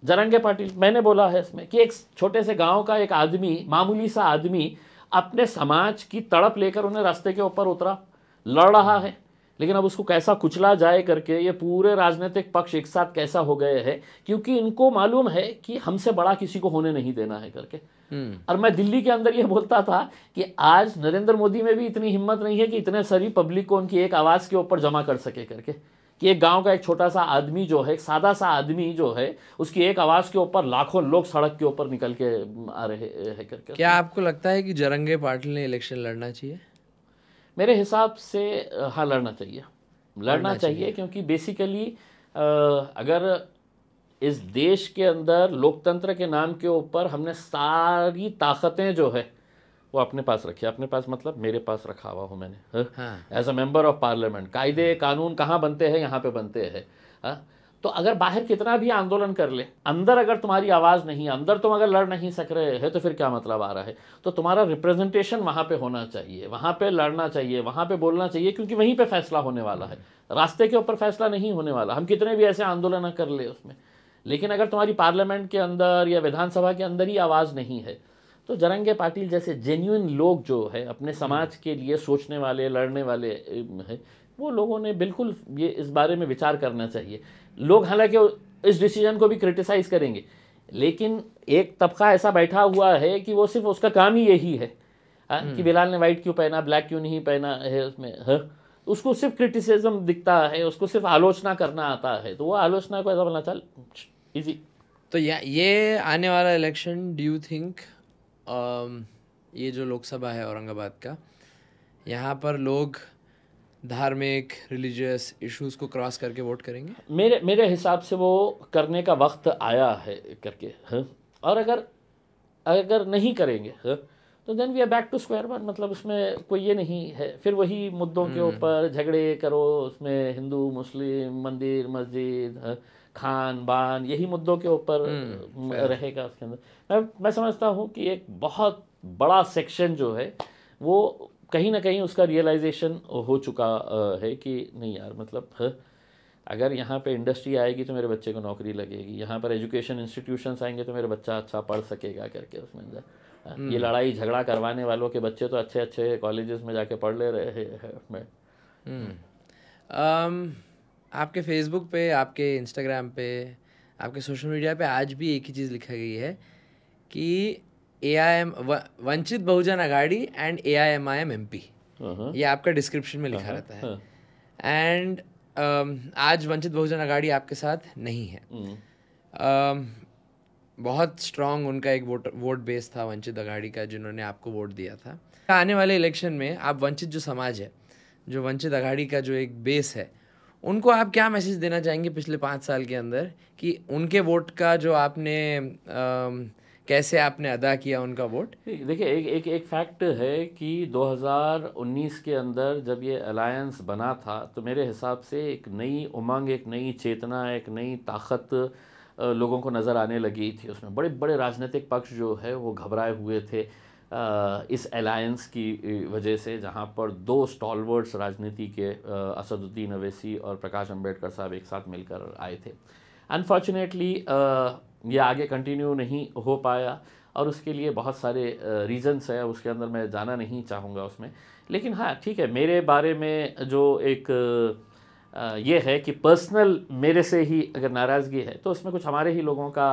जरंगे पाटिल, मैंने बोला है इसमें कि एक छोटे से गांव का एक आदमी, मामूली सा आदमी अपने समाज की तड़प लेकर उन्हें रास्ते के ऊपर उतरा, लड़ रहा है, लेकिन अब उसको कैसा कुचला जाए करके ये पूरे राजनीतिक पक्ष एक साथ कैसा हो गए हैं, क्योंकि इनको मालूम है कि हमसे बड़ा किसी को होने नहीं देना है करके। और मैं दिल्ली के अंदर ये बोलता था कि आज नरेंद्र मोदी में भी इतनी हिम्मत नहीं है कि इतने सारी पब्लिक को उनकी एक आवाज़ के ऊपर जमा कर सके करके, कि एक गांव का एक छोटा सा आदमी जो है, एक सादा सा आदमी जो है, उसकी एक आवाज़ के ऊपर लाखों लोग सड़क के ऊपर निकल के आ रहे हैं करके। क्या आपको लगता है कि जरंगे पाटिल ने इलेक्शन लड़ना चाहिए? मेरे हिसाब से हाँ, लड़ना चाहिए क्योंकि बेसिकली अगर इस देश के अंदर लोकतंत्र के नाम के ऊपर हमने सारी ताकतें जो है वो अपने पास रखी, अपने पास मतलब मेरे पास रखा हुआ हूँ मैंने as a member of parliament. कायदे कानून कहाँ बनते हैं? यहाँ पे बनते हैं। तो अगर बाहर कितना भी आंदोलन कर ले, अंदर अगर तुम्हारी आवाज़ नहीं, अंदर तुम अगर लड़ नहीं सक रहे हैं, तो फिर क्या मतलब आ रहा है? तो तुम्हारा रिप्रेजेंटेशन वहाँ पे होना चाहिए, वहाँ पे लड़ना चाहिए, वहाँ पे बोलना चाहिए, क्योंकि वहीं पे फैसला होने वाला है, रास्ते के ऊपर फैसला नहीं होने वाला। हम कितने भी ऐसे आंदोलन कर ले उसमें, लेकिन अगर तुम्हारी पार्लियामेंट के अंदर या विधानसभा के अंदर ही आवाज़ नहीं है, तो जरंगे पाटिल जैसे जेन्युइन लोग जो है, अपने समाज के लिए सोचने वाले, लड़ने वाले हैं, वो लोगों ने बिल्कुल ये इस बारे में विचार करना चाहिए। लोग हालांकि इस डिसीजन को भी क्रिटिसाइज करेंगे, लेकिन एक तबका ऐसा बैठा हुआ है कि वो सिर्फ उसका काम ही यही है कि बिलाल ने वाइट क्यों पहना, ब्लैक क्यों नहीं पहना है उसमें। उसको सिर्फ क्रिटिसिज्म दिखता है, उसको सिर्फ आलोचना करना आता है, तो वो आलोचना को ऐसा बोलना चल इजी। तो ये आने वाला इलेक्शन, डू यू थिंक ये जो लोकसभा है औरंगाबाद का, यहाँ पर लोग धार्मिक रिलीजियस इश्यूज को क्रॉस करके वोट करेंगे? मेरे हिसाब से वो करने का वक्त आया है करके। और अगर नहीं करेंगे तो then we are back to square one, मतलब उसमें कोई ये नहीं है, फिर वही मुद्दों के ऊपर झगड़े करो, उसमें हिंदू मुस्लिम, मंदिर मस्जिद, खान बान, यही मुद्दों के ऊपर रहेगा उसके अंदर। मैं समझता हूँ कि एक बहुत बड़ा सेक्शन जो है वो कहीं ना कहीं उसका रियलाइजेशन हो चुका है कि नहीं यार, मतलब अगर यहाँ पे इंडस्ट्री आएगी तो मेरे बच्चे को नौकरी लगेगी, यहाँ पर एजुकेशन इंस्टीट्यूशंस आएंगे तो मेरा बच्चा अच्छा पढ़ सकेगा करके उसमें अंदर ये लड़ाई झगड़ा करवाने वालों के बच्चे तो अच्छे अच्छे कॉलेजेस में जाके पढ़ ले रहे हैं उसमें। आपके फेसबुक पे, आपके इंस्टाग्राम पे, आपके सोशल मीडिया पे आज भी एक ही चीज़ लिखा गई है कि AIM Vanchit Bahujan Aghadi and AIMIM MP, ये आपका डिस्क्रिप्शन में लिखा रहता है। एंड आज वंचित बहुजन अघाड़ी आपके साथ नहीं है। बहुत स्ट्रांग उनका एक वोट बेस था वंचित अघाड़ी का, जिन्होंने आपको वोट दिया था। आने वाले इलेक्शन में आप वंचित जो समाज है, जो वंचित अघाड़ी का जो एक बेस है, उनको आप क्या मैसेज देना चाहेंगे पिछले 5 साल के अंदर कि उनके वोट का जो आपने कैसे आपने अदा किया उनका वोट? देखिए एक फैक्ट है कि 2019 के अंदर जब ये अलायंस बना था तो मेरे हिसाब से एक नई उमंग, एक नई चेतना, एक नई ताकत लोगों को नज़र आने लगी थी। उसमें बड़े बड़े राजनीतिक पक्ष जो है वो घबराए हुए थे इस अलायंस की वजह से, जहाँ पर 2 स्टॉलवर्ड्स राजनीति के असदुद्दीन अवैसी और प्रकाश अंबेडकर साहब एक साथ मिलकर आए थे। अनफॉर्चुनेटली ये आगे कंटिन्यू नहीं हो पाया और उसके लिए बहुत सारे रीज़न्स है, उसके अंदर मैं जाना नहीं चाहूँगा उसमें। लेकिन हाँ ठीक है, मेरे बारे में जो एक ये है कि पर्सनल मेरे से ही अगर नाराज़गी है तो उसमें कुछ हमारे ही लोगों का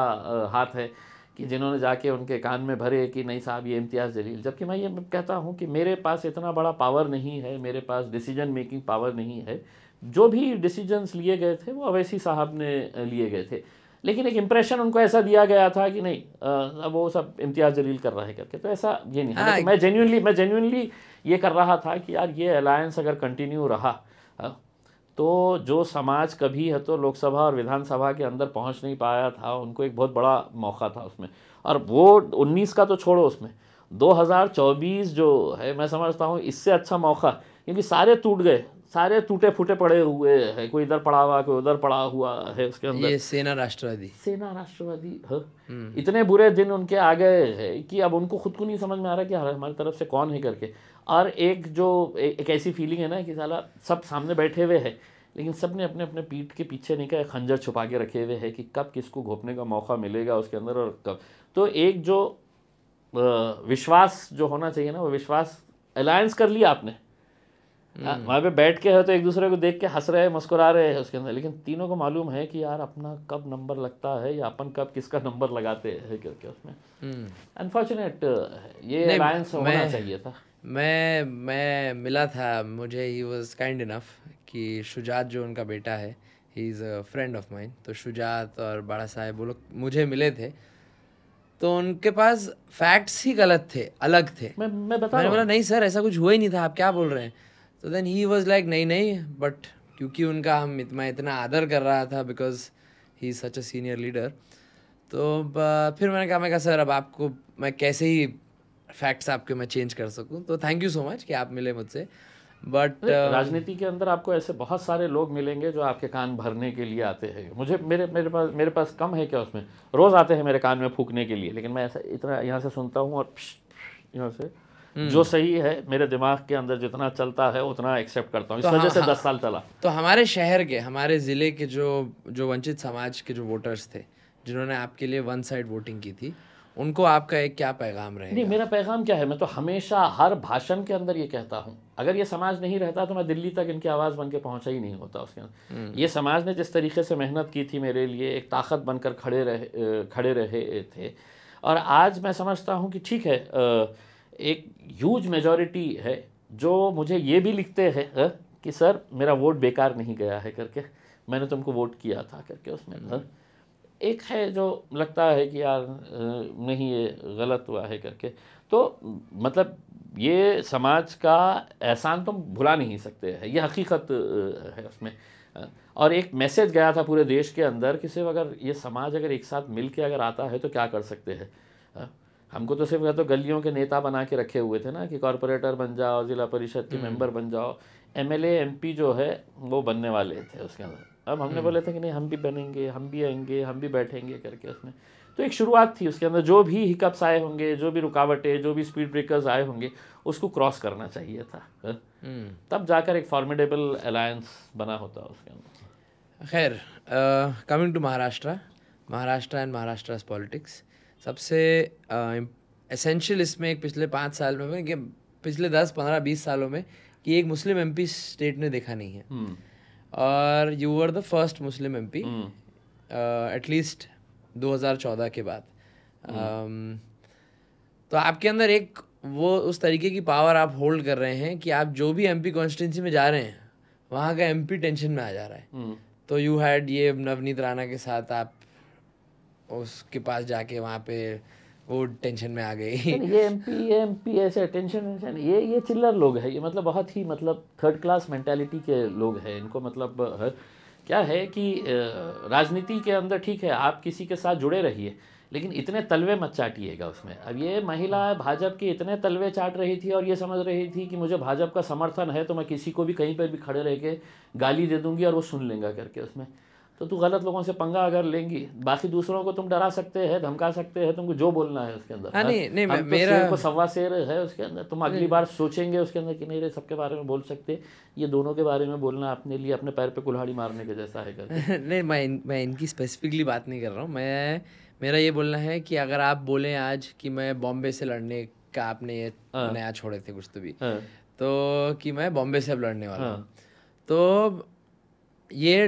हाथ है कि जिन्होंने जाके उनके कान में भरे कि नहीं साहब ये इम्तियाज़ जलील। जबकि मैं ये कहता हूँ कि मेरे पास इतना बड़ा पावर नहीं है, मेरे पास डिसीजन मेकिंग पावर नहीं है। जो भी डिसीजंस लिए गए थे वो अवैसी साहब ने लिए गए थे, लेकिन एक इम्प्रेशन उनको ऐसा दिया गया था कि नहीं वो सब इम्तियाज़ जलील कर रहा है करके, तो ऐसा ये नहीं है। तो मैं जेन्युइनली ये कर रहा था कि यार ये अलायंस अगर कंटिन्यू रहा तो जो समाज कभी है तो लोकसभा और विधानसभा के अंदर पहुंच नहीं पाया था, उनको एक बहुत बड़ा मौका था उसमें। और वो 19 का तो छोड़ो, उसमें 2024 जो है मैं समझता हूँ इससे अच्छा मौका, क्योंकि सारे टूट गए, सारे टूटे फूटे पड़े हुए हैं, कोई इधर पड़ा हुआ कोई उधर पड़ा हुआ है उसके अंदर। ये सेना राष्ट्रवादी इतने बुरे दिन उनके आ गए हैं कि अब उनको खुद को नहीं समझ में आ रहा कि हमारी तरफ से कौन है करके। और एक जो एक ऐसी फीलिंग है ना कि साला सब सामने बैठे हुए हैं लेकिन सब ने अपने अपने पीठ के पीछे नहीं का खंजर छुपा के रखे हुए हैं कि कब किसको घोपने का मौका मिलेगा उसके अंदर और कब। तो एक जो विश्वास जो होना चाहिए ना, वो विश्वास अलायंस कर लिया आपने, वहाँ पे बैठ के है तो एक दूसरे को देख के हंस रहे हैं, मुस्कुरा रहे हैं उसके अंदर, लेकिन तीनों को मालूम है कि यार अपना कब नंबर लगता है या अपन कब किसका नंबर लगाते हैं करके उसमें। अनफॉर्चुनेट ये अलायंस होना चाहिए था। मैं मिला था, मुझे ही वॉज काइंड इनफ कि शुजात जो उनका बेटा है, he is a friend of mine, तो शुजात और बड़ा साहब वो लोग मुझे मिले थे, तो उनके पास फैक्ट्स ही गलत थे, अलग थे। मैंने बोला नहीं सर ऐसा कुछ हुआ ही नहीं था, आप क्या बोल रहे हैं? तो देन ही वाज लाइक नहीं बट क्योंकि उनका हम इतना आदर कर रहा था because he is such a senior leader, तो फिर मैंने कहा सर अब आपको मैं कैसे ही फैक्ट्स आपके मैं चेंज कर सकूं, तो थैंक यू सो मच कि आप मिले मुझसे। बट राजनीति के अंदर आपको ऐसे बहुत सारे लोग मिलेंगे जो आपके कान भरने के लिए आते हैं। मुझे मेरे पास कम है क्या उसमें, रोज़ आते हैं मेरे कान में फूकने के लिए, लेकिन मैं ऐसा इतना यहाँ से सुनता हूँ और यहाँ से जो सही है मेरे दिमाग के अंदर जितना चलता है उतना एक्सेप्ट करता हूँ। इस वजह से 10 साल चला। तो हमारे शहर के, हमारे ज़िले के जो वंचित समाज के जो वोटर्स थे जिन्होंने आपके लिए वन साइड वोटिंग की थी, उनको आपका एक क्या पैगाम रहेगा? नहीं, मेरा पैगाम क्या है, मैं तो हमेशा हर भाषण के अंदर ये कहता हूँ, अगर ये समाज नहीं रहता तो मैं दिल्ली तक इनकी आवाज़ बन के पहुँचा ही नहीं होता उसके अंदर। ये समाज ने जिस तरीके से मेहनत की थी मेरे लिए, एक ताकत बनकर खड़े रहे थे, और आज मैं समझता हूँ कि ठीक है एक ह्यूज मेजॉरिटी है जो मुझे ये भी लिखते हैं कि सर मेरा वोट बेकार नहीं गया है करके, मैंने तुमको वोट किया था करके उसमें। एक है जो लगता है कि यार नहीं ये गलत हुआ है करके, तो मतलब ये समाज का एहसान तुम भुला नहीं सकते हैं, ये हकीकत है उसमें। और एक मैसेज गया था पूरे देश के अंदर कि सिर्फ अगर ये समाज अगर एक साथ मिल के अगर आता है तो क्या कर सकते हैं हमको तो सिर्फ या तो गलियों के नेता बना के रखे हुए थे ना कि कॉरपोरेटर बन जाओ, जिला परिषद के मेंबर बन जाओ, एमएलए एमपी जो है वो बनने वाले थे उसके अंदर। अब हमने बोले थे कि नहीं हम भी बनेंगे, हम भी आएंगे, हम भी बैठेंगे करके उसमें। तो एक शुरुआत थी उसके अंदर, जो भी हिकअप्स आए होंगे, जो भी रुकावटें, जो भी स्पीड ब्रेकर्स आए होंगे, उसको क्रॉस करना चाहिए था, तब जाकर एक फॉर्मिडेबल अलायंस बना होता उसके अंदर। खैर, coming to Maharashtra and Maharashtra politics, सबसे एसेंशियल इसमें एक पिछले 5 साल में कि पिछले 10, 15, 20 सालों में कि एक मुस्लिम एमपी स्टेट ने देखा नहीं है, और you were the first Muslim MP at least 2014 के बाद। तो आपके अंदर एक वो उस तरीके की पावर आप होल्ड कर रहे हैं कि आप जो भी एमपी कॉन्स्टिट्यूंसी में जा रहे हैं वहाँ का एमपी टेंशन में आ जा रहा है। तो यू हैड ये नवनीत राणा के साथ आप उसके पास जाके वहाँ पे वो टेंशन में आ गई। ये एमपी ऐसे टेंशन ये चिल्लर लोग हैं, ये मतलब बहुत ही मतलब थर्ड क्लास मेंटालिटी के लोग हैं। इनको मतलब क्या है कि राजनीति के अंदर ठीक है आप किसी के साथ जुड़े रहिए, लेकिन इतने तलवे मत चाटिएगा उसमें। अब ये महिला भाजपा के इतने तलवे चाट रही थी और ये समझ रही थी कि मुझे भाजपा का समर्थन है तो मैं किसी को भी कहीं पर भी खड़े रह के गाली दे दूंगी और वो सुन लेगा करके उसमें। तो तू गलत लोगों से पंगा अगर लेंगी, बाकी दूसरों को तुम डरा सकते हैं, धमका सकते हैं, तुमको जो बोलना है उसके अंदर। नहीं, हम तो शेर को सवा शेर है उसके अंदर। तुम अगली बार सोचेंगे उसके अंदर कि नहीं रे सबके बारे में बोल सकते, ये दोनों के बारे में बोलना अपने लिए अपने पैर पे कुल्हाड़ी मारने के जैसा है करके। नहीं, मैं इनकी स्पेसिफिकली बात नहीं कर रहा हूँ। मेरा ये बोलना है कि अगर आप बोलें आज कि मैं बॉम्बे से लड़ने का, आपने ये नया छोड़े थे कुछ तो भी, तो कि मैं बॉम्बे से अब लड़ने वाला हूँ, तो ये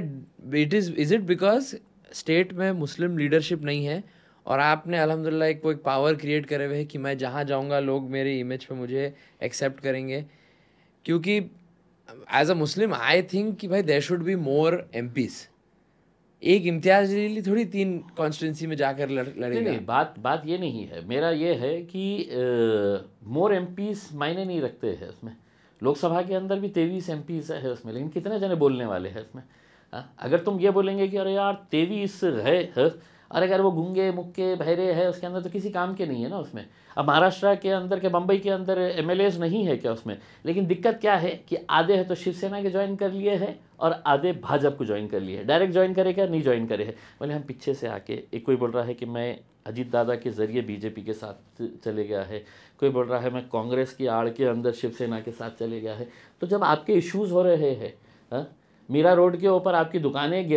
इज़ इट बिकॉज स्टेट में मुस्लिम लीडरशिप नहीं है और आपने अल्हम्दुलिल्लाह एक पावर क्रिएट करे हुए है कि मैं जहाँ जाऊँगा लोग मेरे इमेज पे मुझे एक्सेप्ट करेंगे? क्योंकि एज अ मुस्लिम आई थिंक कि भाई there should be more MPs. एक इम्तियाज जलीली थोड़ी 3 कॉन्स्टिट्यूंसी में जाकर लड़ेगा। नहीं, बात ये नहीं है। मेरा ये है कि मोर एमपीज मायने नहीं रखते हैं उसमें। लोकसभा के अंदर भी 23 एमपीज है उसमें, लेकिन कितने जने बोलने वाले हैं उसमें? अगर तुम ये बोलेंगे कि अरे यार 23 है, और अगर वो गूंगे मुक्के बहरे है उसके अंदर तो किसी काम के नहीं है ना उसमें। अब महाराष्ट्र के अंदर के बम्बई के अंदर एमएलएज नहीं है क्या उसमें? लेकिन दिक्कत क्या है कि आधे है तो शिवसेना के ज्वाइन कर लिए है और आधे भाजपा को ज्वाइन कर लिए है। डायरेक्ट ज्वाइन करे क्या, नहीं ज्वाइन करे है। बोले हम पीछे से आके, एक कोई बोल रहा है कि मैं अजीत दादा के ज़रिए बीजेपी के साथ चले गया है, कोई बोल रहा है मैं कांग्रेस की आड़ के अंदर शिवसेना के साथ चले गया है। तो जब आपके इश्यूज़ हो रहे हैं, मीरा रोड के ऊपर आपकी दुकानें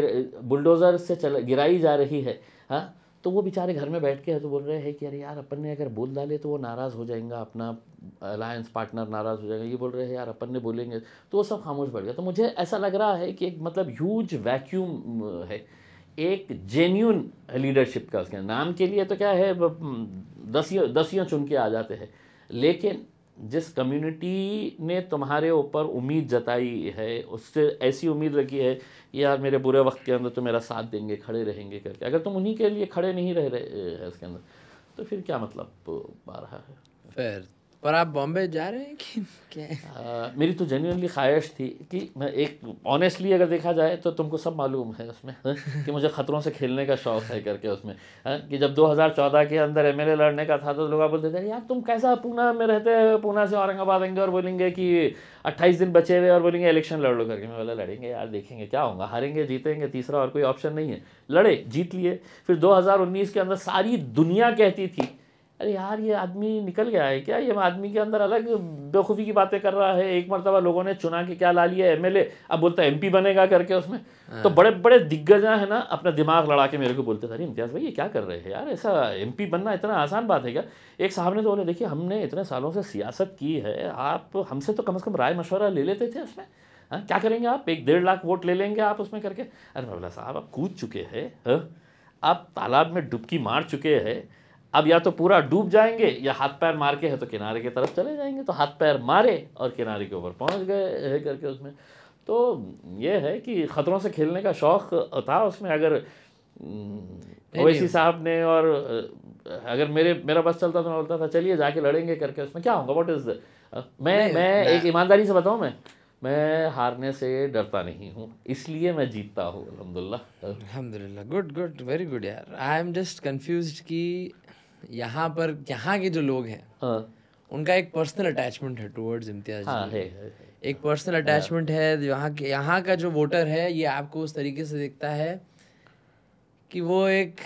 बुलडोज़र से गिराई जा रही है, हाँ, तो वो बेचारे घर में बैठ के है तो बोल रहे हैं कि अरे यार अपन ने अगर बोल डाले तो वो नाराज़ हो जाएगा, अपना अलायंस पार्टनर नाराज़ हो जाएगा। ये बोल रहे हैं यार अपन ने बोलेंगे तो वो सब खामोश बैठ गया। तो मुझे ऐसा लग रहा है कि एक मतलब ह्यूज वैक्यूम है एक जेन्यून लीडरशिप का। उसके नाम के लिए तो क्या है, दसियों चुन के आ जाते हैं, लेकिन जिस कम्युनिटी ने तुम्हारे ऊपर उम्मीद जताई है उससे ऐसी उम्मीद रखी है कि यार मेरे बुरे वक्त के अंदर तो मेरा साथ देंगे, खड़े रहेंगे करके, अगर तुम उन्हीं के लिए खड़े नहीं रह रहे हैं उसके अंदर, तो फिर क्या मतलब आ रहा है? फिर पर आप बॉम्बे जा रहे हैं कि क्या? मेरी तो जेन्युइनली ख्वाहिश थी कि मैं एक ऑनेस्टली अगर देखा जाए तो तुमको सब मालूम है उसमें कि मुझे ख़तरों से खेलने का शौक़ है करके उसमें, कि जब 2014 के अंदर एमएलए लड़ने का था तो लोग बोलते थे यार तुम कैसा पूना में रहते हैं, पूना से औरंगाबाद आएंगे और बोलेंगे कि 28 दिन बचे हुए और बोलेंगे इलेक्शन लड़ लो करके। मैं बोला लड़ेंगे यार, देखेंगे क्या होगा, हारेंगे जीतेंगे, तीसरा और कोई ऑप्शन नहीं है। लड़े, जीत लिए। फिर 2019 के अंदर सारी दुनिया कहती थी अरे यार ये आदमी निकल गया है क्या, ये आदमी के अंदर अलग बेवकूफ़ी की बातें कर रहा है, एक मरतबा लोगों ने चुना के क्या ला लिया एमएलए, अब बोलता है एमपी बनेगा करके उसमें। तो बड़े बड़े दिग्गजा है ना अपना दिमाग लड़ा के मेरे को बोलते थे अरे इम्तियाज़ भाई ये क्या कर रहे हैं यार, ऐसा एमपी बनना इतना आसान बात है क्या? एक साहब ने तो बोले देखिए हमने इतने सालों से सियासत की है, आप हमसे तो कम से कम राय मशवरा ले लेते थे उसमें, हाँ क्या करेंगे आप, 1-1.5 लाख वोट ले लेंगे आप उसमें करके। अरे मैं बोला साहब आप कूद चुके हैं, आप तालाब में डुबकी मार चुके हैं, अब या तो पूरा डूब जाएंगे या हाथ पैर मार के है तो किनारे की तरफ चले जाएंगे। तो हाथ पैर मारे और किनारे के ऊपर पहुंच गए है करके उसमें। तो ये है कि ख़तरों से खेलने का शौक़ था उसमें। अगर ओवैसी साहब ने और अगर मेरा बस चलता तो मैं बोलता था चलिए जाके लड़ेंगे करके उसमें, क्या होगा, व्हाट इज़ मैं एक ईमानदारी से बताऊँ, मैं हारने से डरता नहीं हूँ, इसलिए मैं जीतता हूँ अल्हम्दुलिल्लाह। गुड, वेरी गुड यार। आई एम जस्ट कंफ्यूज्ड कि यहाँ के जो लोग हैं उनका एक पर्सनल अटैचमेंट है टुवर्ड्स इम्तियाज जलील। एक पर्सनल अटैचमेंट है। यहाँ का जो वोटर है ये आपको उस तरीके से देखता है कि वो एक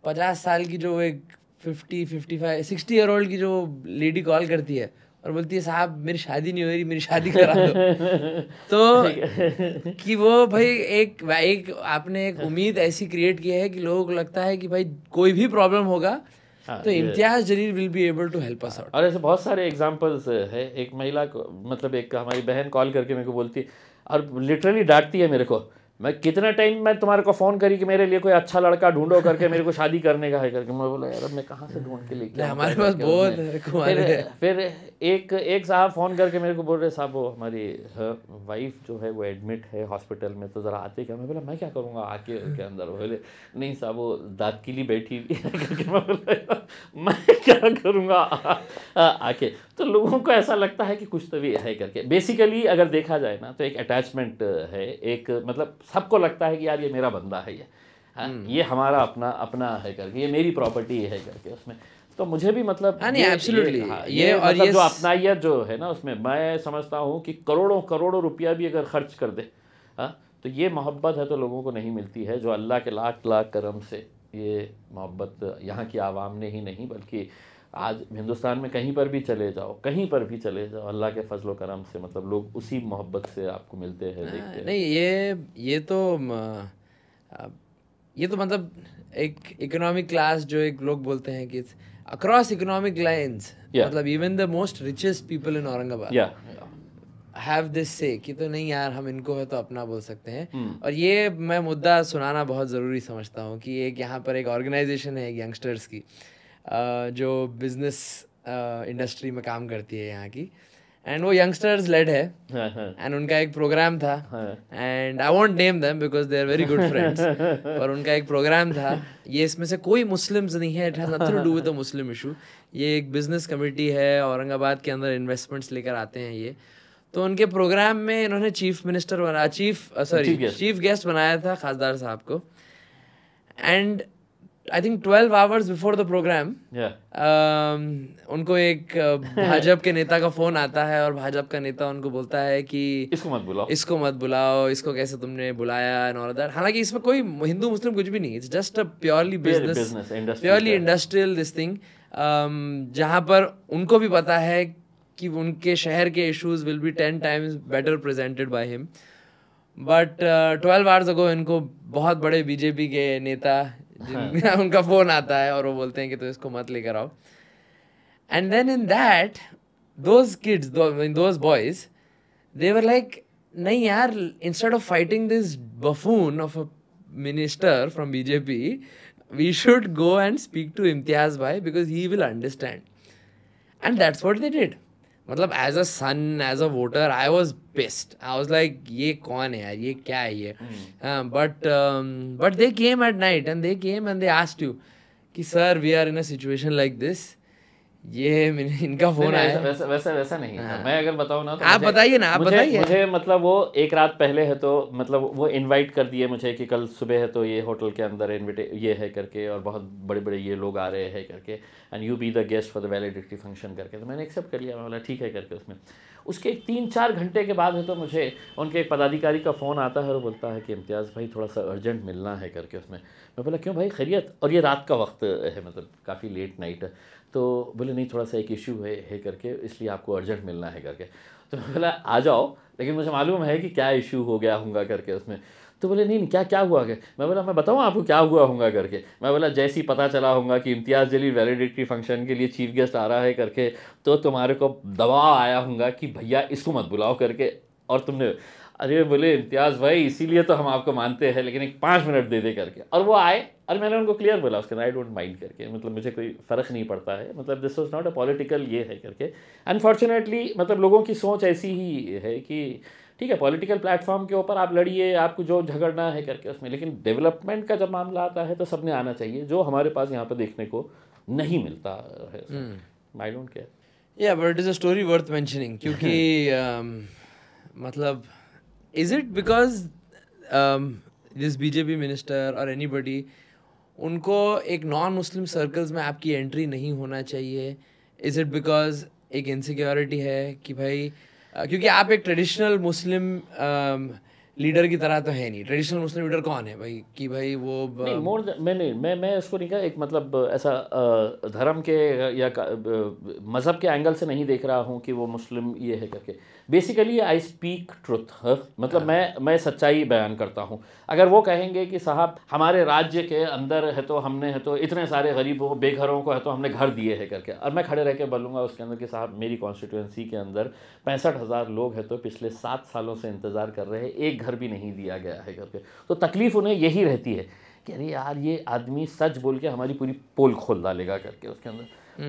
50 साल की जो एक 50-55-60 ईयर ओल्ड की जो लेडी कॉल करती है और बोलती है साहब मेरी शादी नहीं हो रही, मेरी शादी करा दो। तो कि वो भाई एक आपने एक उम्मीद ऐसी क्रिएट की है कि लोगों को लगता है कि भाई कोई भी प्रॉब्लम होगा तो Imtiyaz Jaleel will be able to help us out. और ऐसे बहुत सारे एग्जांपल्स है। एक महिला को मतलब एक हमारी बहन कॉल करके मेरे को बोलती और लिटरली डांटती है मेरे को, मैं कितना टाइम मैं तुम्हारे को फ़ोन करी कि मेरे लिए कोई अच्छा लड़का ढूंढो करके मेरे को शादी करने का है करके। मैं बोला यार मैं कहाँ से ढूंढ के लेके हमारे पास बहुत फिर एक साहब फ़ोन करके मेरे को बोल रहे साहब वो हमारी वाइफ जो है वो एडमिट है हॉस्पिटल में, तो ज़रा आते क्या। मैं बोला मैं क्या करूँगा आके के अंदर। बोले नहीं साहब वो दाँत के लिए बैठी हुई है करके। मैं बोला मैं क्या करूँगा आके। तो लोगों को ऐसा लगता है कि कुछ तो भी है करके। बेसिकली अगर देखा जाए ना तो एक अटैचमेंट है, एक मतलब सबको लगता है कि यार ये मेरा बंदा है, ये हमारा अपना है करके, ये मेरी प्रॉपर्टी है करके उसमें। तो मुझे भी मतलब एब्सोल्युटली ये मतलब जो अपनाइयत जो है ना उसमें मैं समझता हूँ कि करोड़ों रुपया भी अगर खर्च कर दे तो ये मोहब्बत है तो लोगों को नहीं मिलती है, जो अल्लाह के लाख करम से ये मोहब्बत यहाँ की आवाम ने ही नहीं बल्कि आज हिंदुस्तान में कहीं पर भी चले जाओ अल्लाह के फजलो करम से मतलब लोग उसी मोहब्बत से आपको मिलते हैं, देखते हैं। नहीं ये तो मतलब एक इकोनॉमिक क्लास जो एक लोग बोलते हैं कि अक्रॉस इकोनॉमिक लाइंस, मतलब even the most richest people in Aurangabad have this से कि तो नहीं यार हम इनको है तो अपना बोल सकते हैं। और ये मैं मुद्दा सुनाना बहुत ज़रूरी समझता हूँ कि एक यहाँ पर एक ऑर्गेनाइजेशन है यंगस्टर्स की जो बिजनेस इंडस्ट्री में काम करती है यहाँ की, एंड वो यंगस्टर्स लेड है एंड उनका एक प्रोग्राम था and I won't name them because they are very good friends पर उनका एक प्रोग्राम था। ये इसमें से कोई मुस्लिम्स नहीं है, it has nothing to do with the Muslim issue. ये एक बिजनेस कमेटी है औरंगाबाद के अंदर, इन्वेस्टमेंट्स लेकर आते हैं ये। तो उनके प्रोग्राम में इन्होंने चीफ गेस्ट बनाया था खासदार साहब को। And I think 12 hours before the programme उनको एक भाजपा के नेता का फोन आता है और भाजपा का नेता उनको बोलता है कि इसको मत बुलाओ, इसको कैसे तुमने बुलाया एंड ऑल दैट। हालांकि इसमें कोई हिंदू मुस्लिम कुछ भी नहीं, it's just a purely business purely industrial this thing, जहाँ पर उनको भी पता है कि उनके शहर के issues will be 10 times better presented by him. But 12 hours ago इनको बहुत बड़े बीजेपी के नेता उनका फोन आता है और वो बोलते हैं कि तो इसको मत लेकर आओ। And then in that those kids those boys they were like नहीं यार, instead of fighting this buffoon of a minister from BJP we should go and speak to Imtiyaz भाई because he will understand. And that's what they did. मतलब as a son, as a voter, I was pissed. I was like ये कौन है यार, ये क्या है ये। But they came at night and they came and they asked you कि sir we are in a situation like this, ये इनका फोन आया। वैसा नहीं था। मैं अगर बताऊँ ना तो आप बताइए ना, आप बताइए। मुझे मतलब वो एक रात पहले है तो मतलब वो इनवाइट कर दिए मुझे कि कल सुबह है तो ये होटल के अंदर ये है करके और बहुत बड़े ये लोग आ रहे हैं करके and you be the guest for the validity function करके। तो मैंने एक्सेप्ट कर लिया, मैं बोला ठीक है करके। उसमें उसके 3-4 घंटे के बाद है तो मुझे उनके एक पदाधिकारी का फ़ोन आता है और बोलता है कि इम्तियाज़ भाई थोड़ा सा अर्जेंट मिलना है करके। उसमें मैं बोला क्यों भाई, खैरियत? और ये रात का वक्त है, मतलब काफ़ी लेट नाइट है। तो बोले नहीं थोड़ा सा एक इशू है करके, इसलिए आपको अर्जेंट मिलना है करके। तो मैं बोला आ जाओ, लेकिन मुझे मालूम है कि क्या इशू हो गया होगा करके उसमें। तो बोले नहीं क्या हुआ क्या? मैं बोला मैं बताऊँ आपको क्या हुआ होगा करके। मैं बोला जैसे ही पता चला होगा कि इम्तियाज़ जलील वैलिडिटी फंक्शन के लिए चीफ गेस्ट आ रहा है करके तो तुम्हारे को दबाव आया होगा कि भैया इसको मत बुलाओ करके, और तुमने अरे बोले इम्तियाज़ भाई इसीलिए तो हम आपको मानते हैं लेकिन एक 5 मिनट दे करके। और वो आए और मैंने उनको क्लियर बोला उसके आई डोंट माइंड करके, मतलब मुझे कोई फ़र्क नहीं पड़ता है, मतलब this was not a political ये है करके। अनफॉर्चुनेटली मतलब लोगों की सोच ऐसी ही है कि ठीक है पॉलिटिकल प्लेटफॉर्म के ऊपर आप लड़िए, आपको जो झगड़ना है करके उसमें, लेकिन डेवलपमेंट का जब मामला आता है तो सबने आना चाहिए, जो हमारे पास यहाँ पर देखने को नहीं मिलता है। I don't care. या but it is a story worth mentioning क्योंकि मतलब is it because this BJP minister or anybody उनको एक नॉन मुस्लिम सर्कल्स में आपकी एंट्री नहीं होना चाहिए? इज़ इट बिकॉज एक इनसिक्योरिटी है कि भाई क्योंकि आप एक ट्रेडिशनल मुस्लिम लीडर की तरह तो है नहीं। ट्रेडिशनल मुस्लिम लीडर कौन है भाई कि भाई वो नहीं मैं इसको नहीं कहा, एक मतलब ऐसा धर्म के या मज़हब के एंगल से नहीं देख रहा हूँ कि वो मुस्लिम ये है करके। बेसिकली आई स्पीक ट्रुथ, मतलब मैं सच्चाई बयान करता हूँ। अगर वो कहेंगे कि साहब हमारे राज्य के अंदर है तो हमने है तो इतने सारे गरीबों बेघरों को है तो हमने घर दिए है करके, और मैं खड़े रह के बोलूँगा उसके अंदर कि साहब मेरी कॉन्स्टिट्यूंसी के अंदर 65,000 लोग हैं तो पिछले 7 सालों से इंतज़ार कर रहे हैं, एक घर भी नहीं दिया गया है करके, तो तकलीफ़ उन्हें यही रहती है कि अरे यार ये आदमी सच बोल के हमारी पूरी पोल खोल डालेगा करके उसके अंदर।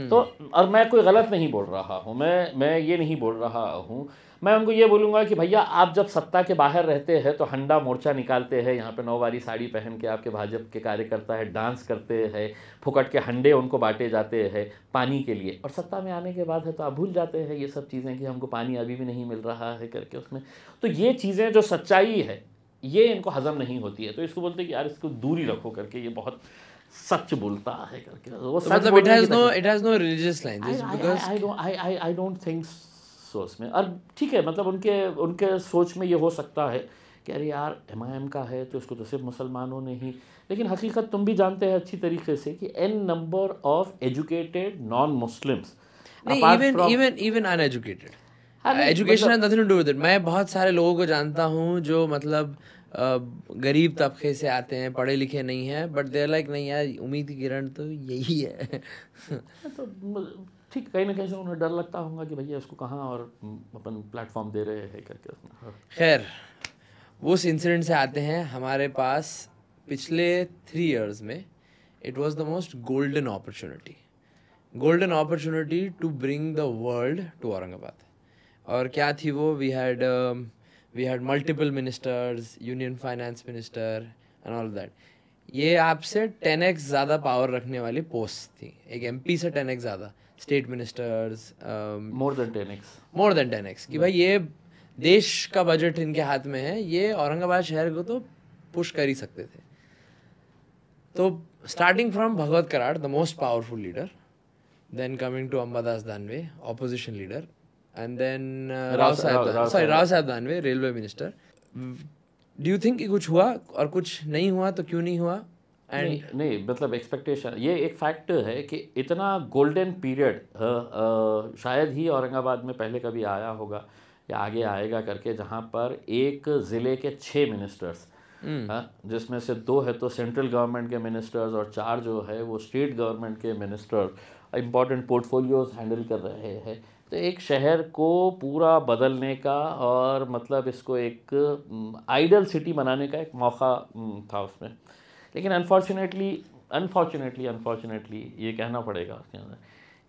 तो और मैं कोई गलत नहीं बोल रहा हूँ, मैं ये नहीं बोल रहा हूँ, मैं उनको ये बोलूँगा कि भैया आप जब सत्ता के बाहर रहते हैं तो हंडा मोर्चा निकालते हैं, यहाँ पे 9 वारी साड़ी पहन के आपके भाजपा के कार्यकर्ता है डांस करते हैं, फुकट के हंडे उनको बांटे जाते हैं पानी के लिए, और सत्ता में आने के बाद है तो आप भूल जाते हैं ये सब चीज़ें कि हमको पानी अभी भी नहीं मिल रहा है करके उसमें। तो ये चीज़ें जो सच्चाई है ये इनको हजम नहीं होती है, तो इसको बोलते हैं कि यार इसको दूरी रखो करके, ये बहुत सच बोलता है करके। वो तो मतलब it has no religious line just because I don't think so उसमें। और ठीक है, मतलब उनके सोच में ये हो सकता है कि अरे यार MIM का है तो इसको तो सिर्फ मुसलमानों ने ही, लेकिन हकीकत तुम भी जानते हैं अच्छी तरीके से कि n number of educated non Muslims, नहीं even uneducated, education has nothing to do with it. मैं बहुत सारे लोगों को जानता हूँ जो मतलब गरीब तबके से आते हैं, पढ़े लिखे नहीं हैं, बट देयर लाइक नहीं यार उम्मीद की किरण तो यही है। तो ठीक, कहीं ना कहीं से उन्हें डर लगता होगा कि भैया इसको कहाँ और अपन प्लेटफॉर्म दे रहे हैं करके। खैर वो उस इंसिडेंट से आते हैं हमारे पास पिछले 3 years में it was the most golden opportunity to bring the world to Aurangabad. और क्या थी वो? We had multiple ministers, union finance minister and all that. ये आपसे 10x ज़्यादा पावर रखने वाली पोस्ट थी, एक MP से 10x ज़्यादा, state ministers more than 10x कि भाई ये देश का बजट इनके हाथ में है, ये औरंगाबाद शहर को तो पुश कर ही सकते थे। तो starting from Bhagwat Karad, the most powerful leader, then coming to Ambadas Danve, opposition leader, and then Rao Saheb Danve, railway minister. Do you think कि कुछ हुआ? और कुछ नहीं हुआ तो क्यों नहीं हुआ? नहीं मतलब एक्सपेक्टेशन, ये एक फैक्ट है कि इतना गोल्डन पीरियड शायद ही औरंगाबाद में पहले कभी आया होगा या आगे आएगा करके, जहाँ पर एक ज़िले के 6 मिनिस्टर्स, जिसमें से 2 है तो सेंट्रल गवर्नमेंट के मिनिस्टर्स और 4 जो है वो स्टेट गवर्नमेंट के मिनिस्टर इम्पॉर्टेंट पोर्टफोलियोज हैंडल कर रहे हैं। तो एक शहर को पूरा बदलने का और मतलब इसको एक आइडल सिटी बनाने का एक मौका था उसमें। लेकिन अनफॉर्चुनेटली ये कहना पड़ेगा उसके अंदर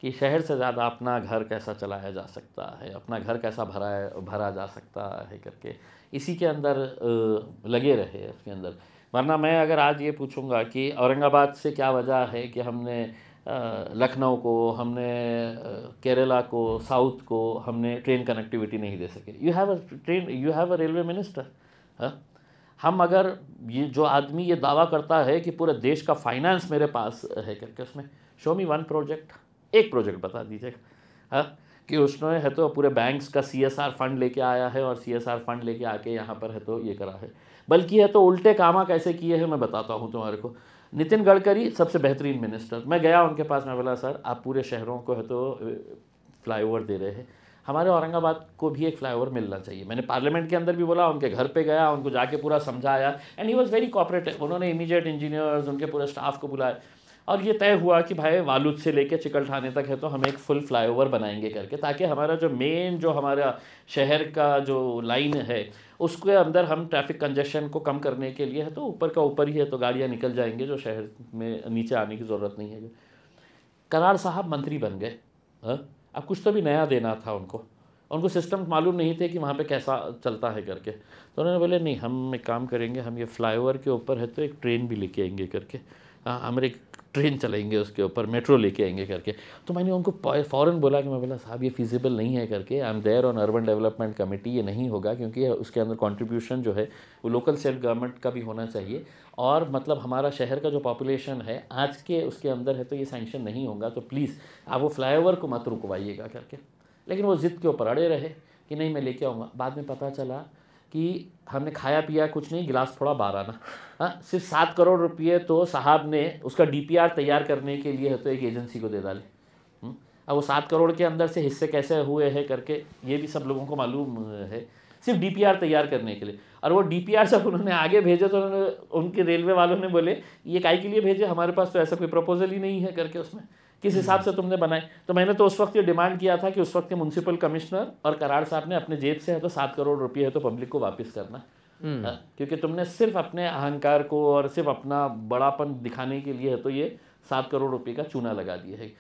कि शहर से ज़्यादा अपना घर कैसा चलाया जा सकता है, अपना घर कैसा भरा जा सकता है करके इसी के अंदर लगे रहे उसके अंदर। वरना मैं अगर आज ये पूछूंगा कि औरंगाबाद से क्या वजह है कि हमने लखनऊ को, हमने केरला को, साउथ को हमने ट्रेन कनेक्टिविटी नहीं दे सके। You have a railway minister. हम अगर ये जो आदमी ये दावा करता है कि पूरे देश का फाइनेंस मेरे पास है करके, उसमें शो मी वन प्रोजेक्ट, एक प्रोजेक्ट बता दीजिएगा कि उसने है तो पूरे बैंक्स का CSR फंड लेके आया है और CSR फंड लेके आके यहाँ पर है तो ये करा है। बल्कि है तो उल्टे कामा कैसे किए हैं मैं बताता हूँ तुम्हारे को। नितिन गडकरी सबसे बेहतरीन मिनिस्टर, मैं गया उनके पास, मैं बोला सर आप पूरे शहरों को है तो फ्लाईओवर दे रहे हैं, हमारे औरंगाबाद को भी एक फ्लाईओवर मिलना चाहिए। मैंने पार्लियामेंट के अंदर भी बोला, उनके घर पे गया, उनको जाके पूरा समझाया and he was very cooperative. उन्होंने इमीडिएट इंजीनियर्स, उनके पूरे स्टाफ को बुलाए और ये तय हुआ कि भाई वालूद से लेके चिकलठाने तक है तो हम एक फुल फ्लाईओवर बनाएंगे करके, ताकि हमारा जो मेन जो हमारा शहर का जो लाइन है उसके अंदर हम ट्रैफिक कंजेशन को कम करने के लिए है तो ऊपर का ऊपर ही है तो गाड़ियाँ निकल जाएंगे, जो शहर में नीचे आने की ज़रूरत नहीं है। कराड़ साहब मंत्री बन गए। अब कुछ तो भी नया देना था उनको सिस्टम मालूम नहीं थे कि वहाँ पे कैसा चलता है करके, तो उन्होंने बोले नहीं हम एक काम करेंगे, हम ये फ्लाईओवर के ऊपर है तो एक ट्रेन भी लेके आएंगे करके। हमारे ट्रेन चलाएंगे उसके ऊपर, मेट्रो लेके आएंगे करके। तो मैंने उनको फ़ौरन बोला कि मैं बोला साहब ये फिजिबल नहीं है करके, I am there on urban development committee, ये नहीं होगा क्योंकि उसके अंदर कंट्रीब्यूशन जो है वो लोकल सेल्फ गवर्नमेंट का भी होना चाहिए, और मतलब हमारा शहर का जो पॉपुलेशन है आज के उसके अंदर है, तो ये सैंक्शन नहीं होगा, तो प्लीज़ आप वो फ्लाईओवर को मत रुकवाइएगा करके। लेकिन वो ज़िद के ऊपर अड़े रहे कि नहीं मैं लेके आऊँगा। बाद में पता चला कि हमने खाया पिया कुछ नहीं, गिलास थोड़ा बार आना। हाँ, सिर्फ 7 करोड़ रुपये तो साहब ने उसका DPR तैयार करने के लिए है तो एक एजेंसी को दे डाले। अब वो 7 करोड़ के अंदर से हिस्से कैसे हुए हैं करके ये भी सब लोगों को मालूम है, सिर्फ DPR तैयार करने के लिए। और वो DPR जब उन्होंने आगे भेजे तो उन्होंने, उनके रेलवे वालों ने बोले ये काहे के लिए भेजे, हमारे पास तो ऐसा कोई प्रपोजल ही नहीं है करके, उसमें किस हिसाब से तुमने बनाए। तो मैंने तो उस वक्त ये डिमांड किया था कि उस वक्त के म्यूनसिपल कमिश्नर और कराड़ साहब ने अपने जेब से है तो 7 करोड़ रुपये है तो पब्लिक को वापस करना, क्योंकि तुमने सिर्फ अपने अहंकार को और सिर्फ अपना बड़ापन दिखाने के लिए है तो ये 7 करोड़ रुपये का चूना लगा दिया है।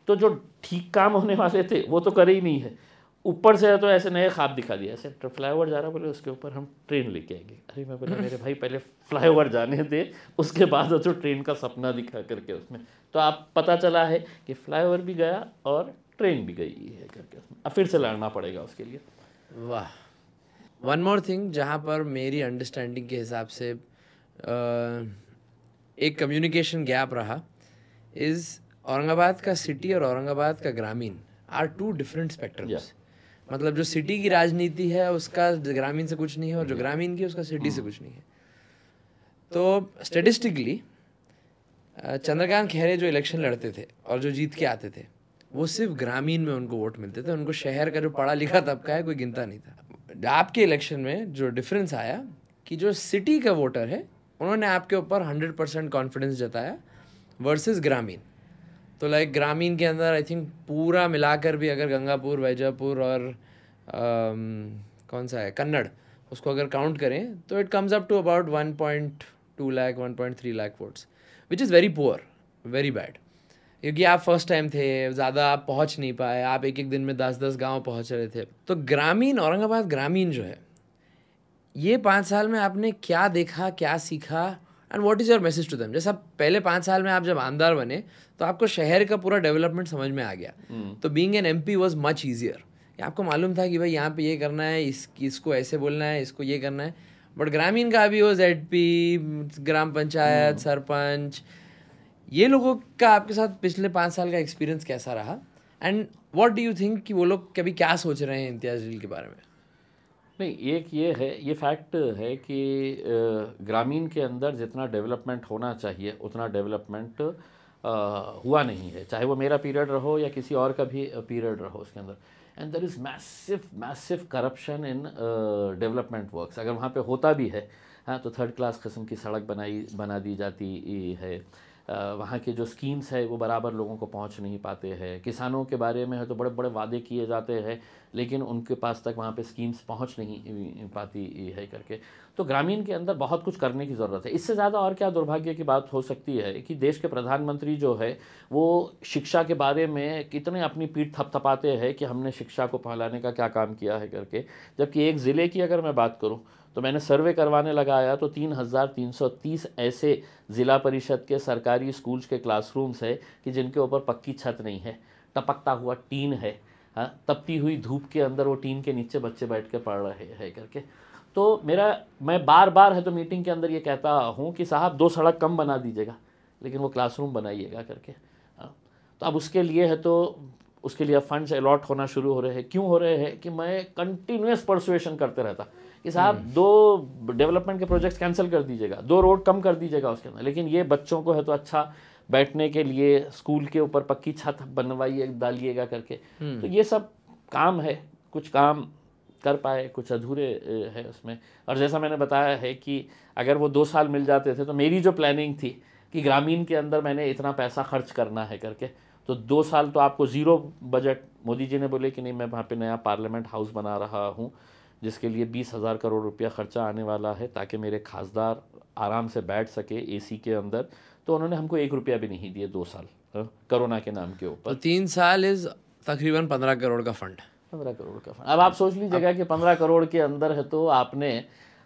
तो जो ठीक काम होने वाले थे वो तो करे ही नहीं है, ऊपर से तो ऐसे नए ख्वाब दिखा दिया। ऐसे फ्लाईओवर जा रहा, बोले उसके ऊपर हम ट्रेन लेके आएंगे। अरे मैं बोला मेरे भाई पहले फ्लाईओवर जाने दे, उसके बाद तो ट्रेन का सपना दिखा करके उसमें। तो आप पता चला है कि फ्लाईओवर भी गया और ट्रेन भी गई है करके, अब फिर से लड़ना पड़ेगा उसके लिए। वाह। वन मोर थिंग जहाँ पर मेरी अंडरस्टैंडिंग के हिसाब से एक कम्युनिकेशन गैप रहा इज़ औरंगाबाद का सिटी और औरंगाबाद का ग्रामीण आर 2 डिफरेंट स्पेक्ट्रम्स। मतलब जो सिटी की राजनीति है उसका ग्रामीण से कुछ नहीं है, और जो ग्रामीण की उसका सिटी से कुछ नहीं है। तो स्टेटिस्टिकली चंद्रकांत खैरे जो इलेक्शन लड़ते थे और जो जीत के आते थे वो सिर्फ ग्रामीण में उनको वोट मिलते थे, उनको शहर का जो पढ़ा लिखा तबका है कोई गिनता नहीं था। आपके इलेक्शन में जो डिफरेंस आया कि जो सिटी का वोटर है उन्होंने आपके ऊपर 100% कॉन्फिडेंस जताया वर्सेस ग्रामीण। तो लाइक ग्रामीण के अंदर आई थिंक पूरा मिलाकर भी अगर गंगापुर, वैजापुर और कौन सा है कन्नड़, उसको अगर काउंट करें तो it comes up to about 1.2 lakh 1.3 lakh votes, which is very poor, very bad. क्योंकि आप फर्स्ट टाइम थे, ज़्यादा आप पहुंच नहीं पाए, आप एक एक दिन में 10-10 गांव पहुंच रहे थे। तो ग्रामीण, औरंगाबाद ग्रामीण जो है, ये 5 साल में आपने क्या देखा, क्या सीखा, and what is your message to them? जैसा पहले 5 साल में आप जब आमदार बने तो आपको शहर का पूरा डेवलपमेंट समझ में आ गया, तो being an MP was much easier. आपको मालूम था कि भाई यहाँ पे ये करना है, इसको ऐसे बोलना है, इसको ये करना है। बट ग्रामीण का अभी वो ZP, ग्राम पंचायत, सरपंच, ये लोगों का आपके साथ पिछले 5 साल का एक्सपीरियंस कैसा रहा, and what do you think कि वो लोग कभी क्या सोच रहे हैं इम्तियाज़ जलील के बारे में? नहीं, एक ये है, ये फैक्ट है कि ग्रामीण के अंदर जितना डेवलपमेंट होना चाहिए उतना डेवलपमेंट हुआ नहीं है, चाहे वो मेरा पीरियड रहो या किसी और का भी पीरियड रहो उसके अंदर। And there is massive corruption in development works. अगर वहाँ पे होता भी है हाँ, तो 3rd क्लास किस्म की सड़क बना दी जाती है। वहाँ के जो स्कीम्स है वो बराबर लोगों को पहुँच नहीं पाते हैं। किसानों के बारे में है तो बड़े बड़े वादे किए जाते हैं, लेकिन उनके पास तक वहाँ पे स्कीम्स पहुँच नहीं पाती है करके। तो ग्रामीण के अंदर बहुत कुछ करने की ज़रूरत है। इससे ज़्यादा और क्या दुर्भाग्य की बात हो सकती है कि देश के प्रधानमंत्री जो है वो शिक्षा के बारे में कितने अपनी पीठ थपथपाते हैं कि हमने शिक्षा को फैलाने का क्या काम किया है करके। जबकि एक ज़िले की अगर मैं बात करूँ तो मैंने सर्वे करवाने लगाया तो 3330 ऐसे ज़िला परिषद के सरकारी स्कूल्स के क्लासरूम्स है कि जिनके ऊपर पक्की छत नहीं है, टपकता हुआ टीन है। हाँ, तपती हुई धूप के अंदर वो टीन के नीचे बच्चे बैठ के पढ़ रहे हैं करके। तो मैं बार बार है तो मीटिंग के अंदर ये कहता हूँ कि साहब 2 सड़क कम बना दीजिएगा, लेकिन वो क्लासरूम बनाइएगा करके। हाँ, तो अब उसके लिए है तो उसके लिए फंड्स अलॉट होना शुरू हो रहे हैं। क्यों हो रहे हैं कि मैं कंटिन्यूस परसुएशन करते रहता कि साहब 2 डेवलपमेंट के प्रोजेक्ट्स कैंसिल कर दीजिएगा, 2 रोड कम कर दीजिएगा उसके अंदर, लेकिन ये बच्चों को है तो अच्छा बैठने के लिए स्कूल के ऊपर पक्की छत बनवाइए डालिएगा करके। तो ये सब काम है, कुछ काम कर पाए, कुछ अधूरे है उसमें। और जैसा मैंने बताया है कि अगर वो 2 साल मिल जाते थे तो मेरी जो प्लानिंग थी कि ग्रामीण के अंदर मैंने इतना पैसा खर्च करना है करके, तो 2 साल तो आपको ज़ीरो बजट। मोदी जी ने बोले कि नहीं मैं वहाँ पे नया पार्लियामेंट हाउस बना रहा हूँ जिसके लिए 20,000 करोड़ रुपया खर्चा आने वाला है ताकि मेरे खासदार आराम से बैठ सके AC के अंदर। तो उन्होंने हमको 1 रुपया भी नहीं दिए 2 साल कोरोना के नाम के ऊपर। तो 3 साल इज़ तकरीबन 15 करोड़ का फंड। 15 करोड़ का फंड। अब आप सोच लीजिएगा कि 15 करोड़ के अंदर है तो आपने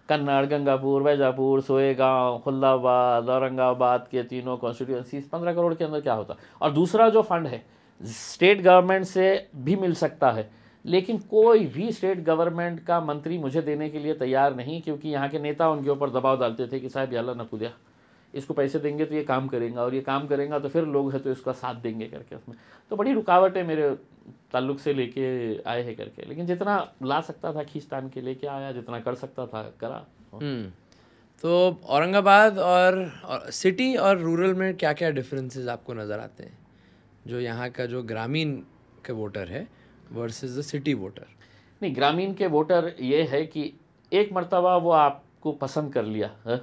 कन्नड़, गंगापुर, वैजापुर, सोएगांव, खुल्लाबाद, औरंगाबाद के तीनों कॉन्स्टिट्यूंसीज 15 करोड़ के अंदर क्या होता। और दूसरा जो फंड है स्टेट गवर्नमेंट से भी मिल सकता है, लेकिन कोई भी स्टेट गवर्नमेंट का मंत्री मुझे देने के लिए तैयार नहीं, क्योंकि यहाँ के नेता उनके ऊपर दबाव डालते थे कि साहब याला नकुदिया, इसको पैसे देंगे तो ये काम करेगा, और ये काम करेगा तो फिर लोग हैं तो इसका साथ देंगे करके। उसमें तो बड़ी रुकावटें मेरे ताल्लुक से लेके आए हैं करके, लेकिन जितना ला सकता था खींचतान के लेके आया, जितना कर सकता था करा। तो औरंगाबाद और सिटी और रूरल में क्या क्या डिफरेंसेस आपको नज़र आते हैं, जो यहाँ का जो ग्रामीण के वोटर है वर्सेस द सिटी वोटर? नहीं, ग्रामीण के वोटर ये है कि एक मर्तबा वो आपको पसंद कर लिया है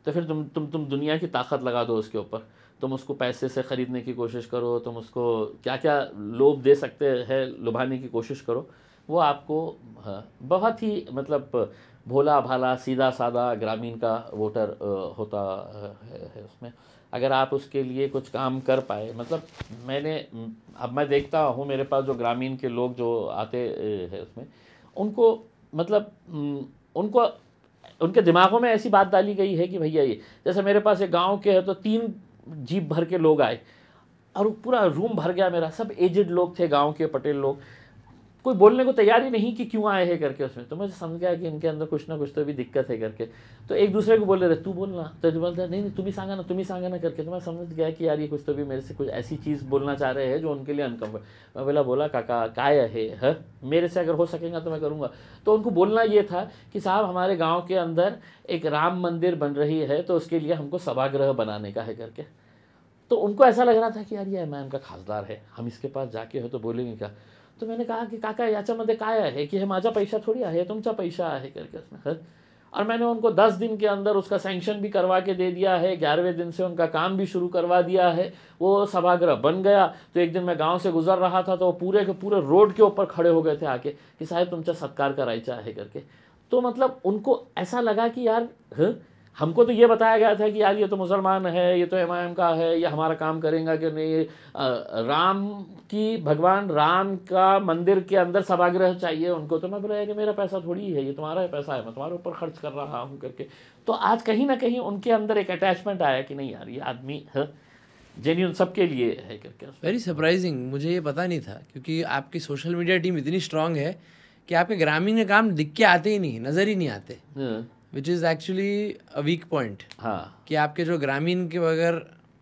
तो फिर तुम दुनिया की ताकत लगा दो उसके ऊपर, तुम उसको पैसे से ख़रीदने की कोशिश करो, तुम उसको क्या क्या लोभ दे सकते हैं लुभाने की कोशिश करो, वो आपको बहुत ही मतलब भोला भाला सीधा सादा ग्रामीण का वोटर होता है उसमें। अगर आप उसके लिए कुछ काम कर पाए, मतलब मैं देखता हूँ मेरे पास जो ग्रामीण के लोग जो आते हैं उसमें, उनको मतलब उनको उनके दिमागों में ऐसी बात डाली गई है कि भैया ये, जैसे मेरे पास एक गांव के है तो 3 जीप भर के लोग आए और पूरा रूम भर गया मेरा, सब एजेड लोग थे, गांव के पटेल लोग, कोई बोलने को तैयार ही नहीं कि क्यों आए हैं करके उसमें। तो मुझे समझ गया कि इनके अंदर कुछ ना कुछ तो भी दिक्कत है करके। तो एक दूसरे को बोल रहे तू बोलना, तो बोलते नहीं तुम ही सांगा ना करके। तो मैं समझ गया कि यार ये कुछ तो भी मेरे से कुछ ऐसी चीज़ बोलना चाह रहे हैं जो उनके लिए अनकम्फर्टेबल। मैं बोला काका काय है, मेरे से अगर हो सकेगा तो मैं करूँगा। तो उनको बोलना ये था कि साहब हमारे गाँव के अंदर एक राम मंदिर बन रही है तो उसके लिए हमको सभागृह बनाने का है करके। तो उनको ऐसा लग रहा था कि यार ये एमआईएम का खासदार है, हम इसके पास जाके हो तो बोलेंगे क्या। तो मैंने कहा कि काका याच्यामध्ये काय आहे की हे माझा पैसा थोड़ी आहे, तुमचा पैसा आहे करके उसमें। और मैंने उनको 10 दिन के अंदर उसका सैंक्शन भी करवा के दे दिया है, 11वें दिन से उनका काम भी शुरू करवा दिया है, वो सभागृह बन गया। तो एक दिन मैं गांव से गुजर रहा था तो पूरे के पूरे रोड के ऊपर खड़े हो गए थे आके कि साहब तुमचा सत्कार करायचा है करके। तो मतलब उनको ऐसा लगा कि यार हमको तो ये बताया गया था कि यार ये तो मुसलमान है, ये तो एमआईएम का है, ये हमारा काम करेगा कि नहीं, भगवान राम का मंदिर के अंदर सभागृह चाहिए उनको। तो मैं बोला कि मेरा पैसा थोड़ी है, ये तुम्हारा पैसा है, मैं तुम्हारे ऊपर खर्च कर रहा हूँ करके। तो आज कहीं ना कहीं उनके अंदर एक अटैचमेंट आया कि नहीं यार ये आदमी जेन्युइन सबके लिए है करके। वेरी सरप्राइजिंग, मुझे ये पता नहीं था, क्योंकि आपकी सोशल मीडिया टीम इतनी स्ट्रांग है कि आपके ग्रामीण के काम दिख के आते ही नहीं, नज़र ही नहीं आते, which is actually a weak point. हाँ, कि आपके जो ग्रामीण के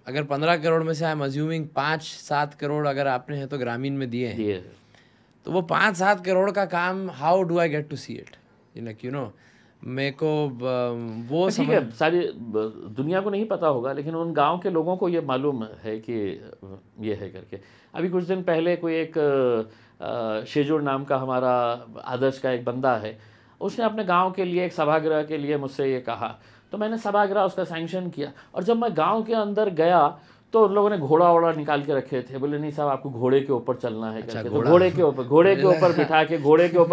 अगर 15 करोड़ में से आई एम अज्यूमिंग 5-7 करोड़ अगर आपने है तो ग्रामीण में दिए हैं, तो वो 5-7 करोड़ का काम how do I get to see it, like you know, मेरे को वो ठीक है, सारी दुनिया को नहीं पता होगा, लेकिन उन गांव के लोगों को ये मालूम है कि ये है करके। अभी कुछ दिन पहले कोई एक शेजूर नाम का हमारा आदर्श का एक बंदा है, उसने अपने गांव के लिए एक सभागृह के लिए मुझसे ये कहा, तो मैंने सभागृह उसका सैंक्शन किया। और जब मैं गांव के अंदर गया तो लोगों ने घोड़ा वोड़ा निकाल के रखे थे, बोले नहीं साहब आपको घोड़े के ऊपर चलना है करके। तो घोड़े के ऊपर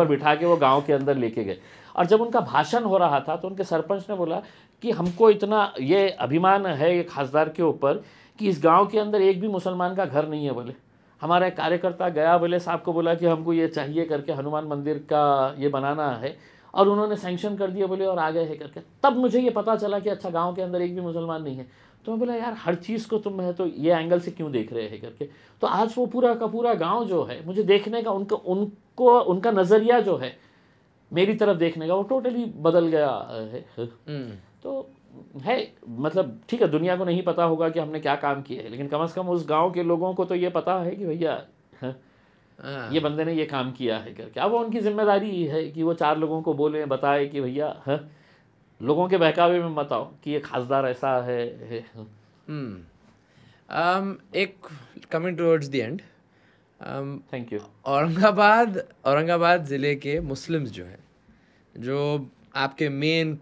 बिठा के वो गांव के अंदर लेके गए। और जब उनका भाषण हो रहा था तो उनके सरपंच ने बोला कि हमको इतना ये अभिमान है ये खासदार के ऊपर कि इस गाँव के अंदर एक भी मुसलमान का घर नहीं है। बोले हमारा एक कार्यकर्ता गया, बोले साहब को बोला कि हमको ये चाहिए करके, हनुमान मंदिर का ये बनाना है, और उन्होंने सैंक्शन कर दिया बोले, और आ गए है करके। तब मुझे ये पता चला कि अच्छा गांव के अंदर एक भी मुसलमान नहीं है। तो मैं बोला यार हर चीज़ को तुम है तो ये एंगल से क्यों देख रहे हैं करके। तो आज वो पूरा का पूरा गांव जो है मुझे देखने का उनका नज़रिया जो है मेरी तरफ देखने का वो टोटली बदल गया है। तो है मतलब ठीक है, दुनिया को नहीं पता होगा कि हमने क्या काम किया है, लेकिन कम से कम उस गाँव के लोगों को तो ये पता है कि भैया ये बंदे ने ये काम किया है करके। अब वो उनकी जिम्मेदारी है कि वो 4 लोगों को बोले, बताए कि भैया लोगों के बहकावे में मत आओ कि ये खासदार ऐसा है। एक coming towards the end, thank you. Aurangabad ज़िले के मुस्लिम्स जो हैं, जो आपके main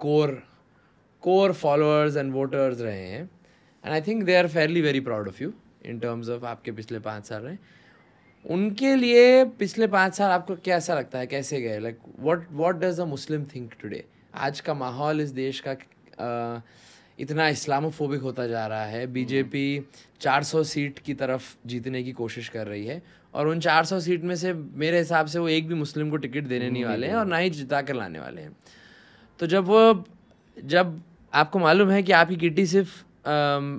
core followers and voters रहे हैं, and I think they are fairly very proud of you in terms of आपके पिछले 5 साल रहे, उनके लिए पिछले 5 साल आपको कैसा लगता है, कैसे गए? Like what does a Muslim think today? आज का माहौल इस देश का इतना इस्लामोफोबिक होता जा रहा है, बीजेपी 400 सीट की तरफ जीतने की कोशिश कर रही है, और उन 400 सीट में से मेरे हिसाब से वो एक भी मुस्लिम को टिकट देने नहीं वाले हैं और ना ही जिता कर लाने वाले हैं। तो जब आपको मालूम है कि आपकी किटी सिर्फ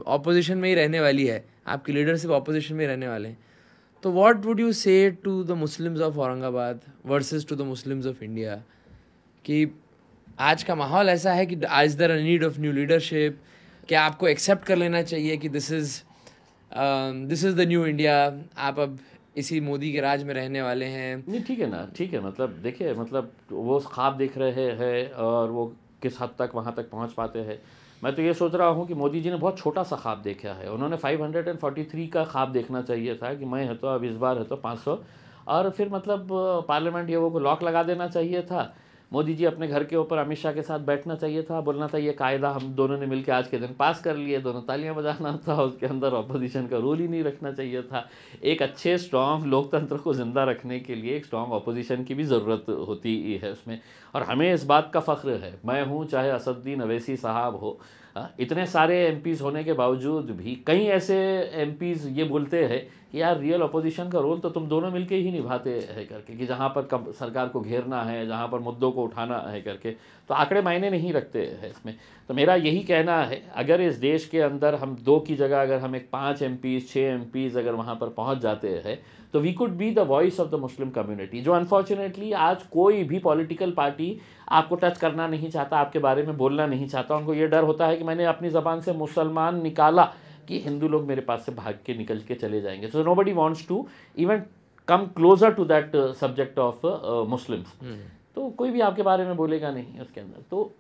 ऑपोजिशन में ही रहने वाली है, आपके लीडर सिर्फ ऑपोजिशन में ही रहने वाले हैं, तो what would you say to the Muslims of Aurangabad versus to the Muslims of India? कि आज का माहौल ऐसा है कि is there a need of new leadership? क्या आपको एक्सेप्ट कर लेना चाहिए कि this is the new India, आप अब इसी मोदी के राज में रहने वाले हैं? नहीं, ठीक है ना, ठीक है, मतलब देखिए, मतलब वो ख्वाब देख रहे हैं और वो किस हद तक वहाँ तक पहुँच पाते हैं। मैं तो ये सोच रहा हूँ कि मोदी जी ने बहुत छोटा सा ख्वाब देखा है। उन्होंने 543 का ख्वाब देखना चाहिए था कि मैं है तो अब इस बार है तो 500, और फिर मतलब पार्लियामेंट ये वो को लॉक लगा देना चाहिए था। मोदी जी अपने घर के ऊपर अमित शाह के साथ बैठना चाहिए था, बोलना था ये कायदा हम दोनों ने मिलकर आज के दिन पास कर लिए, दोनों तालियां बजाना था, उसके अंदर अपोजिशन का रोल ही नहीं रखना चाहिए था। एक अच्छे स्ट्रॉन्ग लोकतंत्र को ज़िंदा रखने के लिए एक स्ट्रॉन्ग अपोजिशन की भी ज़रूरत होती है उसमें, और हमें इस बात का फ़ख्र है, मैं हूँ चाहे असदुद्दीन अवैसी साहब हो, इतने सारे एमपीज़ होने के बावजूद भी कई ऐसे एमपीज़ ये बोलते हैं कि यार रियल अपोजिशन का रोल तो तुम दोनों मिलके ही निभाते हैं करके, कि जहाँ पर सरकार को घेरना है, जहाँ पर मुद्दों को उठाना है करके, तो आंकड़े मायने नहीं रखते हैं इसमें। तो मेरा यही कहना है, अगर इस देश के अंदर हम 2 की जगह अगर हम एक 5 एमपीज़ 6 एमपीज़ अगर वहाँ पर पहुँच जाते हैं, तो we could be the voice of the Muslim community, जो अनफॉर्चुनेटली आज कोई भी पॉलिटिकल पार्टी आपको टच करना नहीं चाहता, आपके बारे में बोलना नहीं चाहता। उनको ये डर होता है कि मैंने अपनी ज़बान से मुसलमान निकाला कि हिंदू लोग मेरे पास से भाग के निकल के चले जाएंगे। So nobody wants to even come closer to that subject of Muslims. तो कोई भी आपके बारे में बोलेगा नहीं उसके अंदर। तो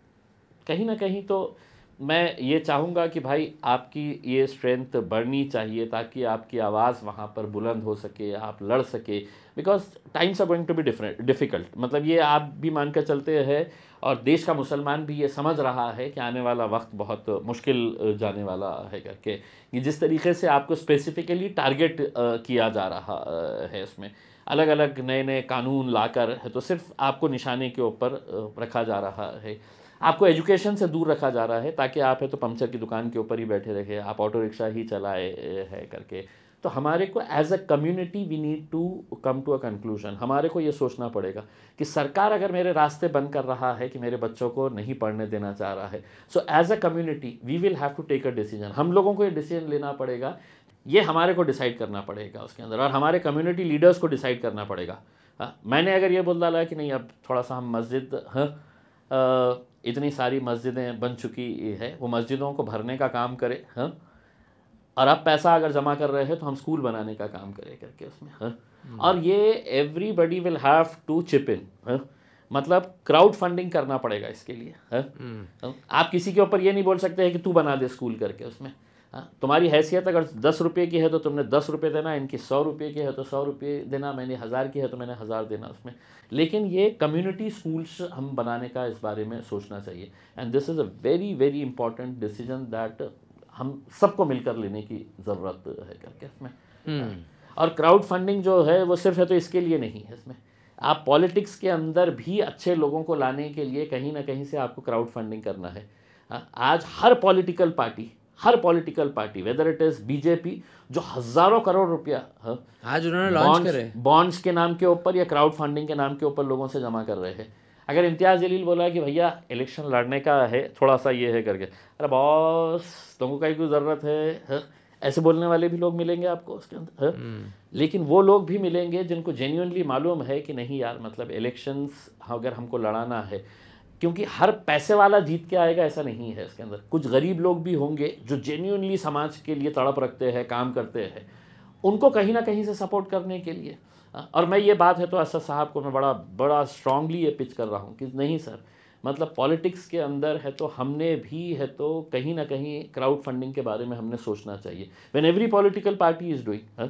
कहीं ना कहीं तो मैं ये चाहूँगा कि भाई आपकी ये स्ट्रेंथ बढ़नी चाहिए ताकि आपकी आवाज़ वहाँ पर बुलंद हो सके, आप लड़ सके, because times are going to be difficult. मतलब ये आप भी मान कर चलते हैं और देश का मुसलमान भी ये समझ रहा है कि आने वाला वक्त बहुत मुश्किल जाने वाला है करके, कि जिस तरीके से आपको स्पेसिफिकली टारगेट किया जा रहा है, उसमें अलग अलग नए नए कानून लाकर है तो सिर्फ आपको निशाने के ऊपर रखा जा रहा है, आपको एजुकेशन से दूर रखा जा रहा है ताकि आप है तो पंचर की दुकान के ऊपर ही बैठे रहे, आप ऑटो रिक्शा ही चलाए है करके। तो हमारे को as a community we need to come to a conclusion. हमारे को ये सोचना पड़ेगा कि सरकार अगर मेरे रास्ते बंद कर रहा है कि मेरे बच्चों को नहीं पढ़ने देना चाह रहा है, so as a community we will have to take a decision. हम लोगों को ये डिसीजन लेना पड़ेगा, ये हमारे को डिसाइड करना पड़ेगा उसके अंदर, और हमारे कम्युनिटी लीडर्स को डिसाइड करना पड़ेगा। मैंने अगर ये बोल डाला कि नहीं अब थोड़ा सा हम मस्जिद इतनी सारी मस्जिदें बन चुकी है, वो मस्जिदों को भरने का काम करे, हाँ, और अब पैसा अगर जमा कर रहे हैं तो हम स्कूल बनाने का काम करें करके उसमें, हाँ, और ये everybody will have to chip in, हाँ, मतलब क्राउड फंडिंग करना पड़ेगा इसके लिए, हाँ। आप किसी के ऊपर ये नहीं बोल सकते हैं कि तू बना दे स्कूल करके उसमें, हाँ, तुम्हारी हैसियत अगर 10 रुपये की है तो तुमने 10 रुपये देना, इनकी 100 रुपये की है तो 100 रुपये देना, मैंने 1000 की है तो मैंने 1000 देना उसमें। लेकिन ये कम्युनिटी स्कूल्स हम बनाने का इस बारे में सोचना चाहिए, and this is a very very important decision that हम सबको मिलकर लेने की ज़रूरत है करके इसमें। और क्राउड फंडिंग जो है वो सिर्फ है तो इसके लिए नहीं है, इसमें आप पॉलिटिक्स के अंदर भी अच्छे लोगों को लाने के लिए कहीं ना कहीं से आपको क्राउड फंडिंग करना है। आज हर political party whether it is BJP, जो हजारों करोड़ रुपया आज उन्होंने लॉन्च करे बॉन्ड्स के नाम के ऊपर या क्राउड फंडिंग के नाम के ऊपर लोगों से जमा कर रहे हैं। अगर इम्तियाज़ जलील बोला कि भैया इलेक्शन लड़ने का है, थोड़ा सा ये है करके, अरे बॉस तुमको कहीं कोई ज़रूरत है, ऐसे बोलने वाले भी लोग मिलेंगे आपको उसके अंदर, लेकिन वो लोग भी मिलेंगे जिनको जेन्युइनली मालूम है कि नहीं यार, मतलब इलेक्शंस अगर हमको लड़ाना है, क्योंकि हर पैसे वाला जीत के आएगा ऐसा नहीं है इसके अंदर, कुछ गरीब लोग भी होंगे जो जेन्युइनली समाज के लिए तड़प रखते हैं, काम करते हैं, उनको कहीं ना कहीं से सपोर्ट करने के लिए। और मैं ये बात है तो असद साहब को मैं बड़ा स्ट्रांगली ये पिच कर रहा हूँ कि नहीं सर, मतलब पॉलिटिक्स के अंदर है तो हमने भी है तो कहीं ना कहीं क्राउड फंडिंग के बारे में हमने सोचना चाहिए। When every political party is doing,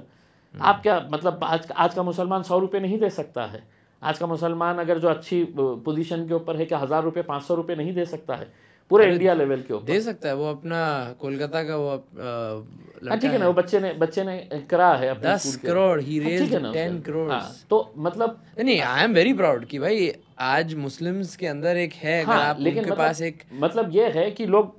आप क्या मतलब आज का मुसलमान 100 रुपये नहीं दे सकता है, आज का मुसलमान अगर जो अच्छी पोजीशन के ऊपर है क्या 1000 रुपये 500 रुपये नहीं दे सकता है पूरे इंडिया लेवल के ऊपर? दे सकता है, वो अपना कोलकाता का वो ठीक है ना, वो बच्चे ने करा है 10 करोड़, ही रेज्ड 10 करोड़। तो मतलब नहीं, आई एम वेरी प्राउड कि भाई आज मुस्लिम्स के अंदर एक है, अगर आप लेकिन उनके पास एक मतलब ये है कि लोग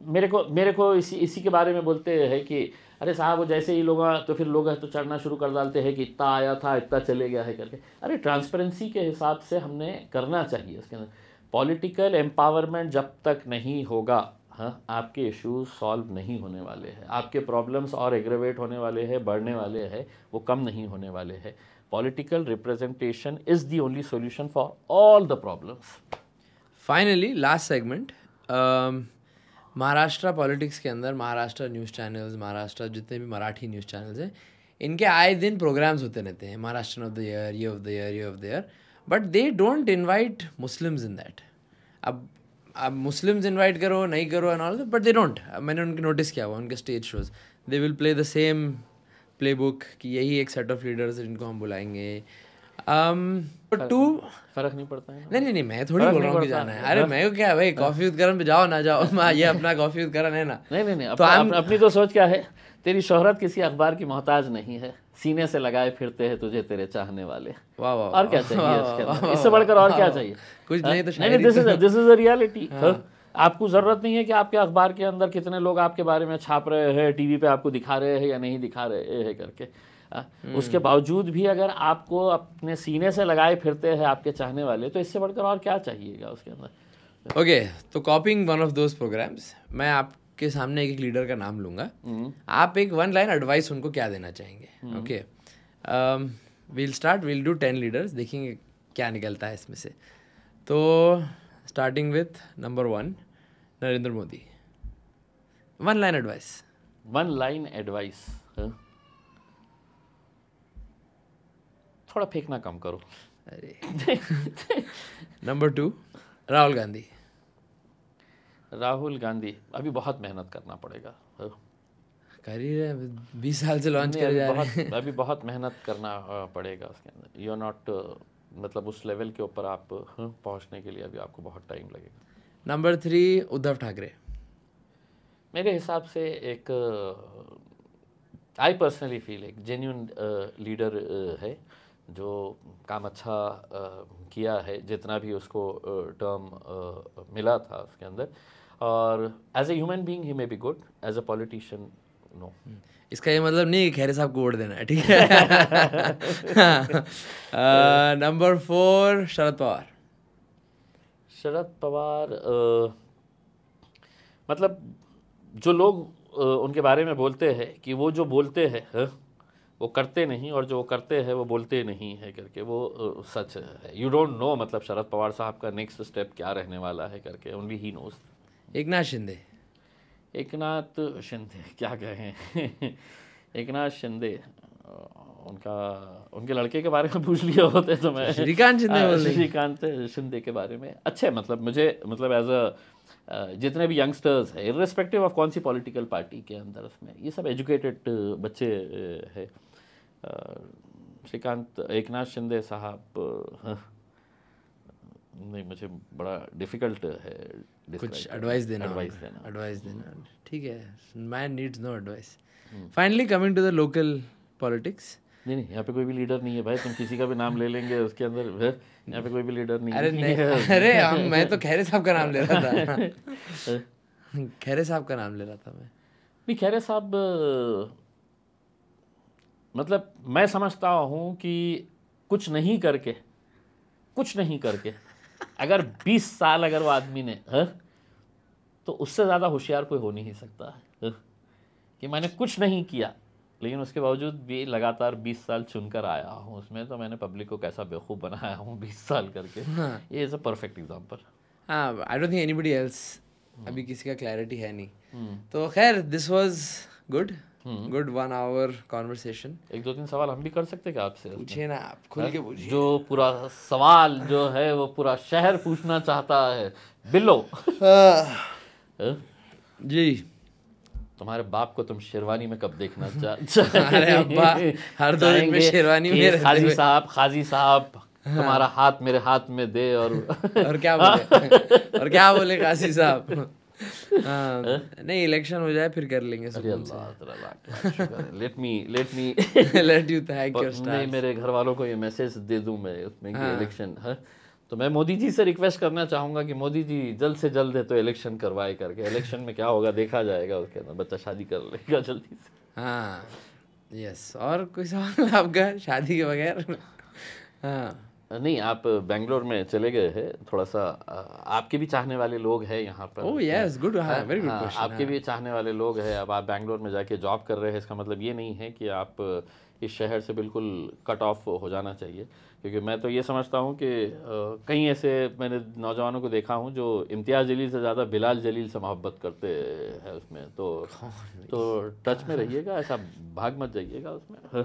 मेरे को इसी के बारे में बोलते हैं कि अरे साहब वो जैसे ही लोग तो फिर लोग तो चढ़ना शुरू कर डालते हैं कि इतना आया था इतना चले गया है करके। अरे ट्रांसपेरेंसी के हिसाब से हमने करना चाहिए उसके अंदर। पॉलिटिकल एम्पावरमेंट जब तक नहीं होगा, हाँ, आपके इश्यूज सॉल्व नहीं होने वाले हैं, आपके प्रॉब्लम्स और एग्रेवेट होने वाले हैं, बढ़ने वाले हैं, वो कम नहीं होने वाले हैं। Political representation is the only solution for all the problems. Finally last segment, Maharashtra politics के अंदर महाराष्ट्र न्यूज़ चैनल्स, महाराष्ट्र जितने भी मराठी न्यूज़ चैनल्स हैं, इनके आए दिन प्रोग्राम्स होते रहते हैं, महाराष्ट्र ऑफ द ईयर, ये ऑफ द ईयर, ये of the year, but they don't invite Muslims in that. अब मुस्लिम्स इनवाइट करो नहीं करो and all, but they don't. मैंने उनके नोटिस किया हुआ उनके stage shows, they will play the same play book कि यही एक सेट ऑफ लीडर्स जिनको हम बुलाएंगे। फर्क नहीं पड़ता है ना? नहीं, मैं थोड़ी बोल रहा हूँ कि जाना है। अरे मैं क्या भाई, कॉफी विद करण पे जाओ ना जाओ, ये अपना कॉफी विद करण है ना। नहीं, अपनी तो सोच क्या है, तेरी शोहरत किसी अखबार की मोहताज नहीं है, सीने से लगाए फिरते हैं तुझे तेरे चाहने वाले। वाह वाह, और क्या चाहिए इसके अंदर, इससे बढ़कर और क्या चाहिए? कुछ नहीं तो नहीं, दिस इज अ रियलिटी। आपको जरूरत नहीं है कि आपके अखबार के अंदर कितने लोग आपके बारे में छाप रहे हैं, टीवी पे आपको दिखा रहे हैं या नहीं दिखा रहे हैं करके। उसके बावजूद भी अगर आपको अपने सीने से लगाए फिरते हैं आपके चाहने वाले, तो इससे बढ़कर और क्या चाहिएगा उसके अंदर? ओके, तो copying one of those programs, मैं आपके सामने एक लीडर का नाम लूंगा, आप एक 1 लाइन एडवाइस उनको क्या देना चाहेंगे? Okay, we'll start, we'll do 10 leaders, देखेंगे क्या निकलता है इसमें से। तो starting with number 1, Narendra Modi. 1 line advice. 1 line advice, थोड़ा फेंकना कम करो। अरे नंबर 2, राहुल गांधी। राहुल गांधी, अभी बहुत मेहनत करना पड़ेगा। कर ही रहे, 20 साल से लॉन्च कर जा रहे हैं। अभी बहुत मेहनत करना पड़ेगा उसके अंदर। यू आर नॉट, मतलब उस लेवल के ऊपर आप पहुंचने के लिए अभी आपको बहुत टाइम लगेगा। नंबर 3, उद्धव ठाकरे। मेरे हिसाब से एक, आई पर्सनली फील एक जेन्युइन लीडर है, जो काम अच्छा किया है, जितना भी उसको टर्म मिला था उसके अंदर। और as a human being he may be good, as a politician no. इसका ये मतलब नहीं कि खैरे साहब को वोट देना है, ठीक है? नंबर 4, शरद पवार। शरद पवार, मतलब जो लोग उनके बारे में बोलते हैं कि वो जो बोलते हैं वो करते नहीं, और जो वो करते हैं वो बोलते नहीं है करके, वो सच है। यू डोंट नो मतलब शरद पवार साहब का नेक्स्ट स्टेप क्या रहने वाला है करके, only he knows. Eknath Shinde. Eknath Shinde क्या कहें एकनाथ शिंदे, उनके लड़के के बारे में पूछ लिया होते तो मैं श्रीकांत शिंदे श्रीकांत शिंदे के बारे में अच्छे, मतलब मुझे, मतलब एज अ जितने भी यंगस्टर्स हैं, इर्रेस्पेक्टिव ऑफ कौन सी पॉलिटिकल पार्टी के अंदर, उसमें ये सब एजुकेटेड बच्चे हैं। श्रीकांत, एकनाथ शिंदे साहब, नहीं, मुझे बड़ा डिफिकल्ट है कुछ एडवाइस देना। ठीक है, man needs no advice. Finally coming to the local politics. नहीं, यहाँ पे कोई भी लीडर नहीं है भाई, तुम किसी का भी नाम ले लेंगे उसके अंदर, यहाँ पे कोई भी लीडर नहीं है। अरे मैं तो खैरे साहब का नाम ले रहा था। खैरे साहब का नाम ले रहा था मैं। नहीं, खैरे साहब, मतलब मैं समझता हूँ कि कुछ नहीं करके अगर 20 साल अगर वो आदमी ने, तो उससे ज़्यादा होशियार कोई हो नहीं सकता है कि मैंने कुछ नहीं किया, लेकिन उसके बावजूद भी लगातार 20 साल चुनकर आया हूँ उसमें, तो मैंने पब्लिक को कैसा बेवकूफ़ बनाया हूँ 20 साल करके। ये इज़ अ परफेक्ट एग्जाम्पल। हाँ, I don't think anybody else, अभी किसी का क्लैरिटी है नहीं। तो खैर, this was good 1 hour conversation. 1-2-3 सवाल हम भी कर सकते क्या आपसे? पूछिए ना, आप खुल के पूछिए। जो पूरा सवाल जो है वो पूरा शहर पूछना चाहता है। बिल्लो जी, तुम्हारे बाप को तुम शेरवानी में कब देखना अरे अब्बा, हर 2 दिन में शेरवानी में खाजी साहब तुम्हारा हाथ मेरे हाथ में दे, और क्या बोले काजी साहब। नहीं, इलेक्शन हो जाए फिर कर लेंगे। Let you thank your stars. नहीं, मेरे घर वालों को ये मैसेज दे दूं मैं उसमें कि इलेक्शन है, तो मैं मोदी जी से रिक्वेस्ट करना चाहूँगा कि मोदी जी जल्द से जल्द है तो इलेक्शन करवाए करके। इलेक्शन में क्या होगा देखा जाएगा, उसके अंदर बच्चा शादी कर लेगा जल्दी से। हाँ, यस। और कोई सवाल आपका शादी के बगैर? हाँ, नहीं, आप बेंगलोर में चले गए हैं, थोड़ा सा आपके भी चाहने वाले लोग हैं यहाँ पर। Oh yes, good, very good question. आपके भी चाहने वाले लोग हैं, अब आप बेंगलोर में जाके जॉब कर रहे हैं, इसका मतलब ये नहीं है कि आप इस शहर से बिल्कुल कट ऑफ हो जाना चाहिए, क्योंकि मैं तो ये समझता हूँ कि कई ऐसे मैंने नौजवानों को देखा हूँ जो इम्तियाज़ जलील से ज़्यादा बिलाल जलील से मोहब्बत करते हैं उसमें, तो टच में रहिएगा, ऐसा भाग मत जाइएगा उसमें।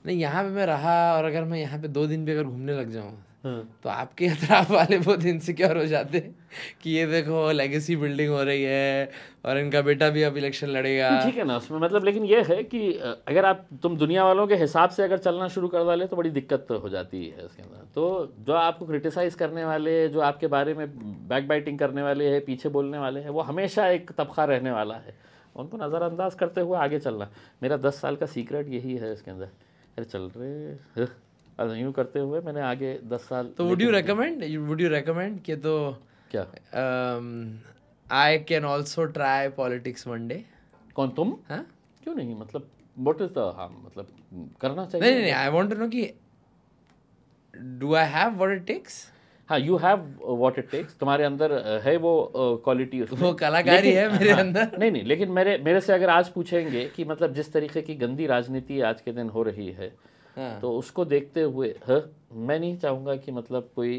नहीं, यहाँ पे मैं रहा, और अगर मैं यहाँ पे 2 दिन भी अगर घूमने लग जाऊँ तो आपके अतराफ वाले बहुत इनसिक्योर हो जाते हैं कि ये देखो लेगेसी बिल्डिंग हो रही है और इनका बेटा भी अब इलेक्शन लड़ेगा। ठीक है ना उसमें, मतलब लेकिन ये है कि अगर तुम दुनिया वालों के हिसाब से अगर चलना शुरू कर डाले तो बड़ी दिक्कत हो जाती है उसके अंदर। तो जो आपको क्रिटिसाइज़ करने वाले, जो आपके बारे में बैक बाइटिंग करने वाले हैं, पीछे बोलने वाले हैं, वो हमेशा एक तबका रहने वाला है, उनको नज़रअंदाज करते हुए आगे चलना। मेरा 10 साल का सीक्रेट यही है इसके अंदर, अरे चल रहे यूँ करते हुए मैंने आगे 10 साल। तो वुड यू रेकमेंड कि तो क्या I can also try politics one day? कौन तुम? हाँ, क्यों नहीं, मतलब व्हाट इज द, हाँ मतलब करना चाहिए। नहीं, आई वांट टू नो कि do I have what it takes? हाँ, you have what it takes, तुम्हारे अंदर है वो क्वालिटी, वो कलाकारी है मेरे अंदर। नहीं, लेकिन मेरे से अगर आज पूछेंगे कि मतलब जिस तरीके की गंदी राजनीति आज के दिन हो रही है, तो उसको देखते हुए मैं नहीं चाहूँगा कि मतलब कोई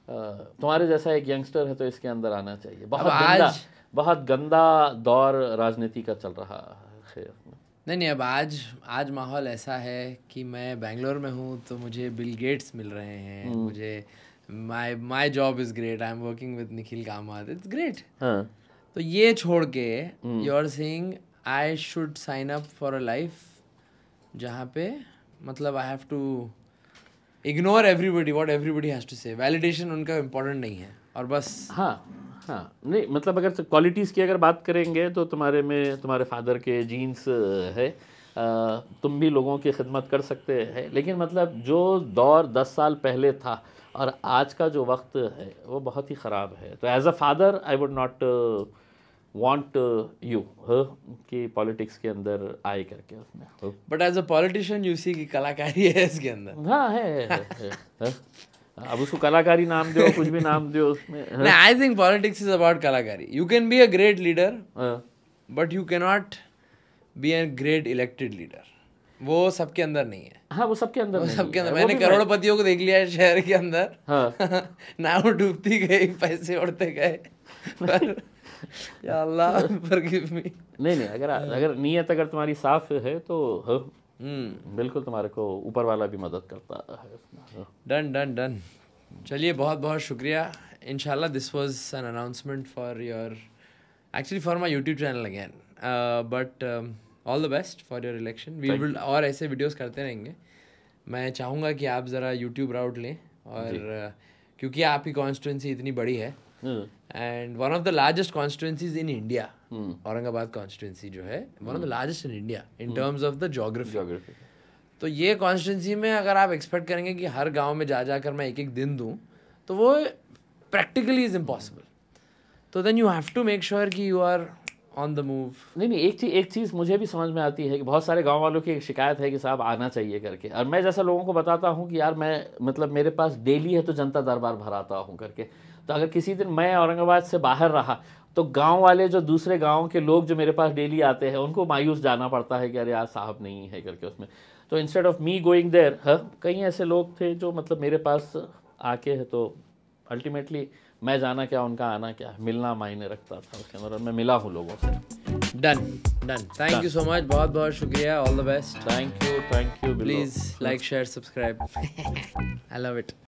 तुम्हारे जैसा एक यंगस्टर है तो इसके अंदर आना चाहिए। बहुत गंदा दौर राजनीति का चल रहा है। नहीं, अब आज माहौल ऐसा है कि मैं बेंगलोर में हूँ तो मुझे बिल गेट्स मिल रहे हैं, मुझे my job is great, I am working with Nikhil Kamath, it's great. तो ये छोड़ के you are saying I should sign up for a life जहाँ पे मतलब I have to ignore everybody, what everybody has to say, validation उनका important नहीं है और बस। हाँ, नहीं मतलब अगर क्वालिटीज़ की अगर बात करेंगे तो तुम्हारे में तुम्हारे फादर के जीन्स है, तुम भी लोगों की खिदमत कर सकते हैं, लेकिन मतलब जो दौर 10 साल पहले था और आज का जो वक्त है वो बहुत ही ख़राब है। तो as a father I would not want you कि पॉलिटिक्स के अंदर आए करके उसमें। But as a politician you see की कलाकारी है इसके अंदर। हाँ है। अब उसको कलाकारी नाम दो, कुछ भी नाम दो उसमें। I think politics is about कलाकारी। You can be a great leader but you can not be a great elected leader, वो सबके अंदर नहीं है। हाँ, वो सबके अंदर नहीं सबके अंदर। मैंने करोड़पतियों को देख लिया है शहर के अंदर, हाँ। नाव डूबती गई, पैसे उड़ते गए, पर या अल्लाह फॉरगिव मी। नहीं, अगर नीयत अगर तुम्हारी साफ है तो बिल्कुल तुम्हारे को ऊपर वाला भी मदद करता है। डन। चलिए, बहुत बहुत शुक्रिया। इंशाल्लाह this was an announcement for your, actually for my YouTube channel again, but all the best for your election. We will और ऐसे वीडियोस करते रहेंगे। मैं चाहूँगा कि आप ज़रा यूट्यूब राउट लें, और क्योंकि आपकी कॉन्स्टिट्यूंसी इतनी बड़ी है and one of the largest constituencies in India, Aurangabad constituency जो है one of the largest in India in terms of the geography. तो ये कॉन्स्टिट्यूंसी में अगर आप एक्सपेक्ट करेंगे कि हर गांव में जा कर मैं एक दिन दूं, तो वो प्रैक्टिकली इज इम्पॉसिबल। तो then you have to make sure कि you are on the move. नहीं, एक चीज़ मुझे भी समझ में आती है कि बहुत सारे गांव वालों की एक शिकायत है कि साहब आना चाहिए करके, और मैं जैसा लोगों को बताता हूं कि यार मैं मतलब मेरे पास डेली है तो जनता दरबार भराता हूं करके। तो अगर किसी दिन मैं औरंगाबाद से बाहर रहा तो गांव वाले जो दूसरे गांव के लोग जो मेरे पास डेली आते हैं उनको मायूस जाना पड़ता है कि अरे यार साहब नहीं है करके उसमें। तो instead of me going there, कई ऐसे लोग थे जो मतलब मेरे पास आके है, तो अल्टीमेटली मैं जाना क्या उनका आना क्या, मिलना मायने रखता था उसके अंदर, और मैं मिला हूँ लोगों से। Done. Thank you so much, बहुत बहुत शुक्रिया, all the best. Thank you. Please like share subscribe. I love it.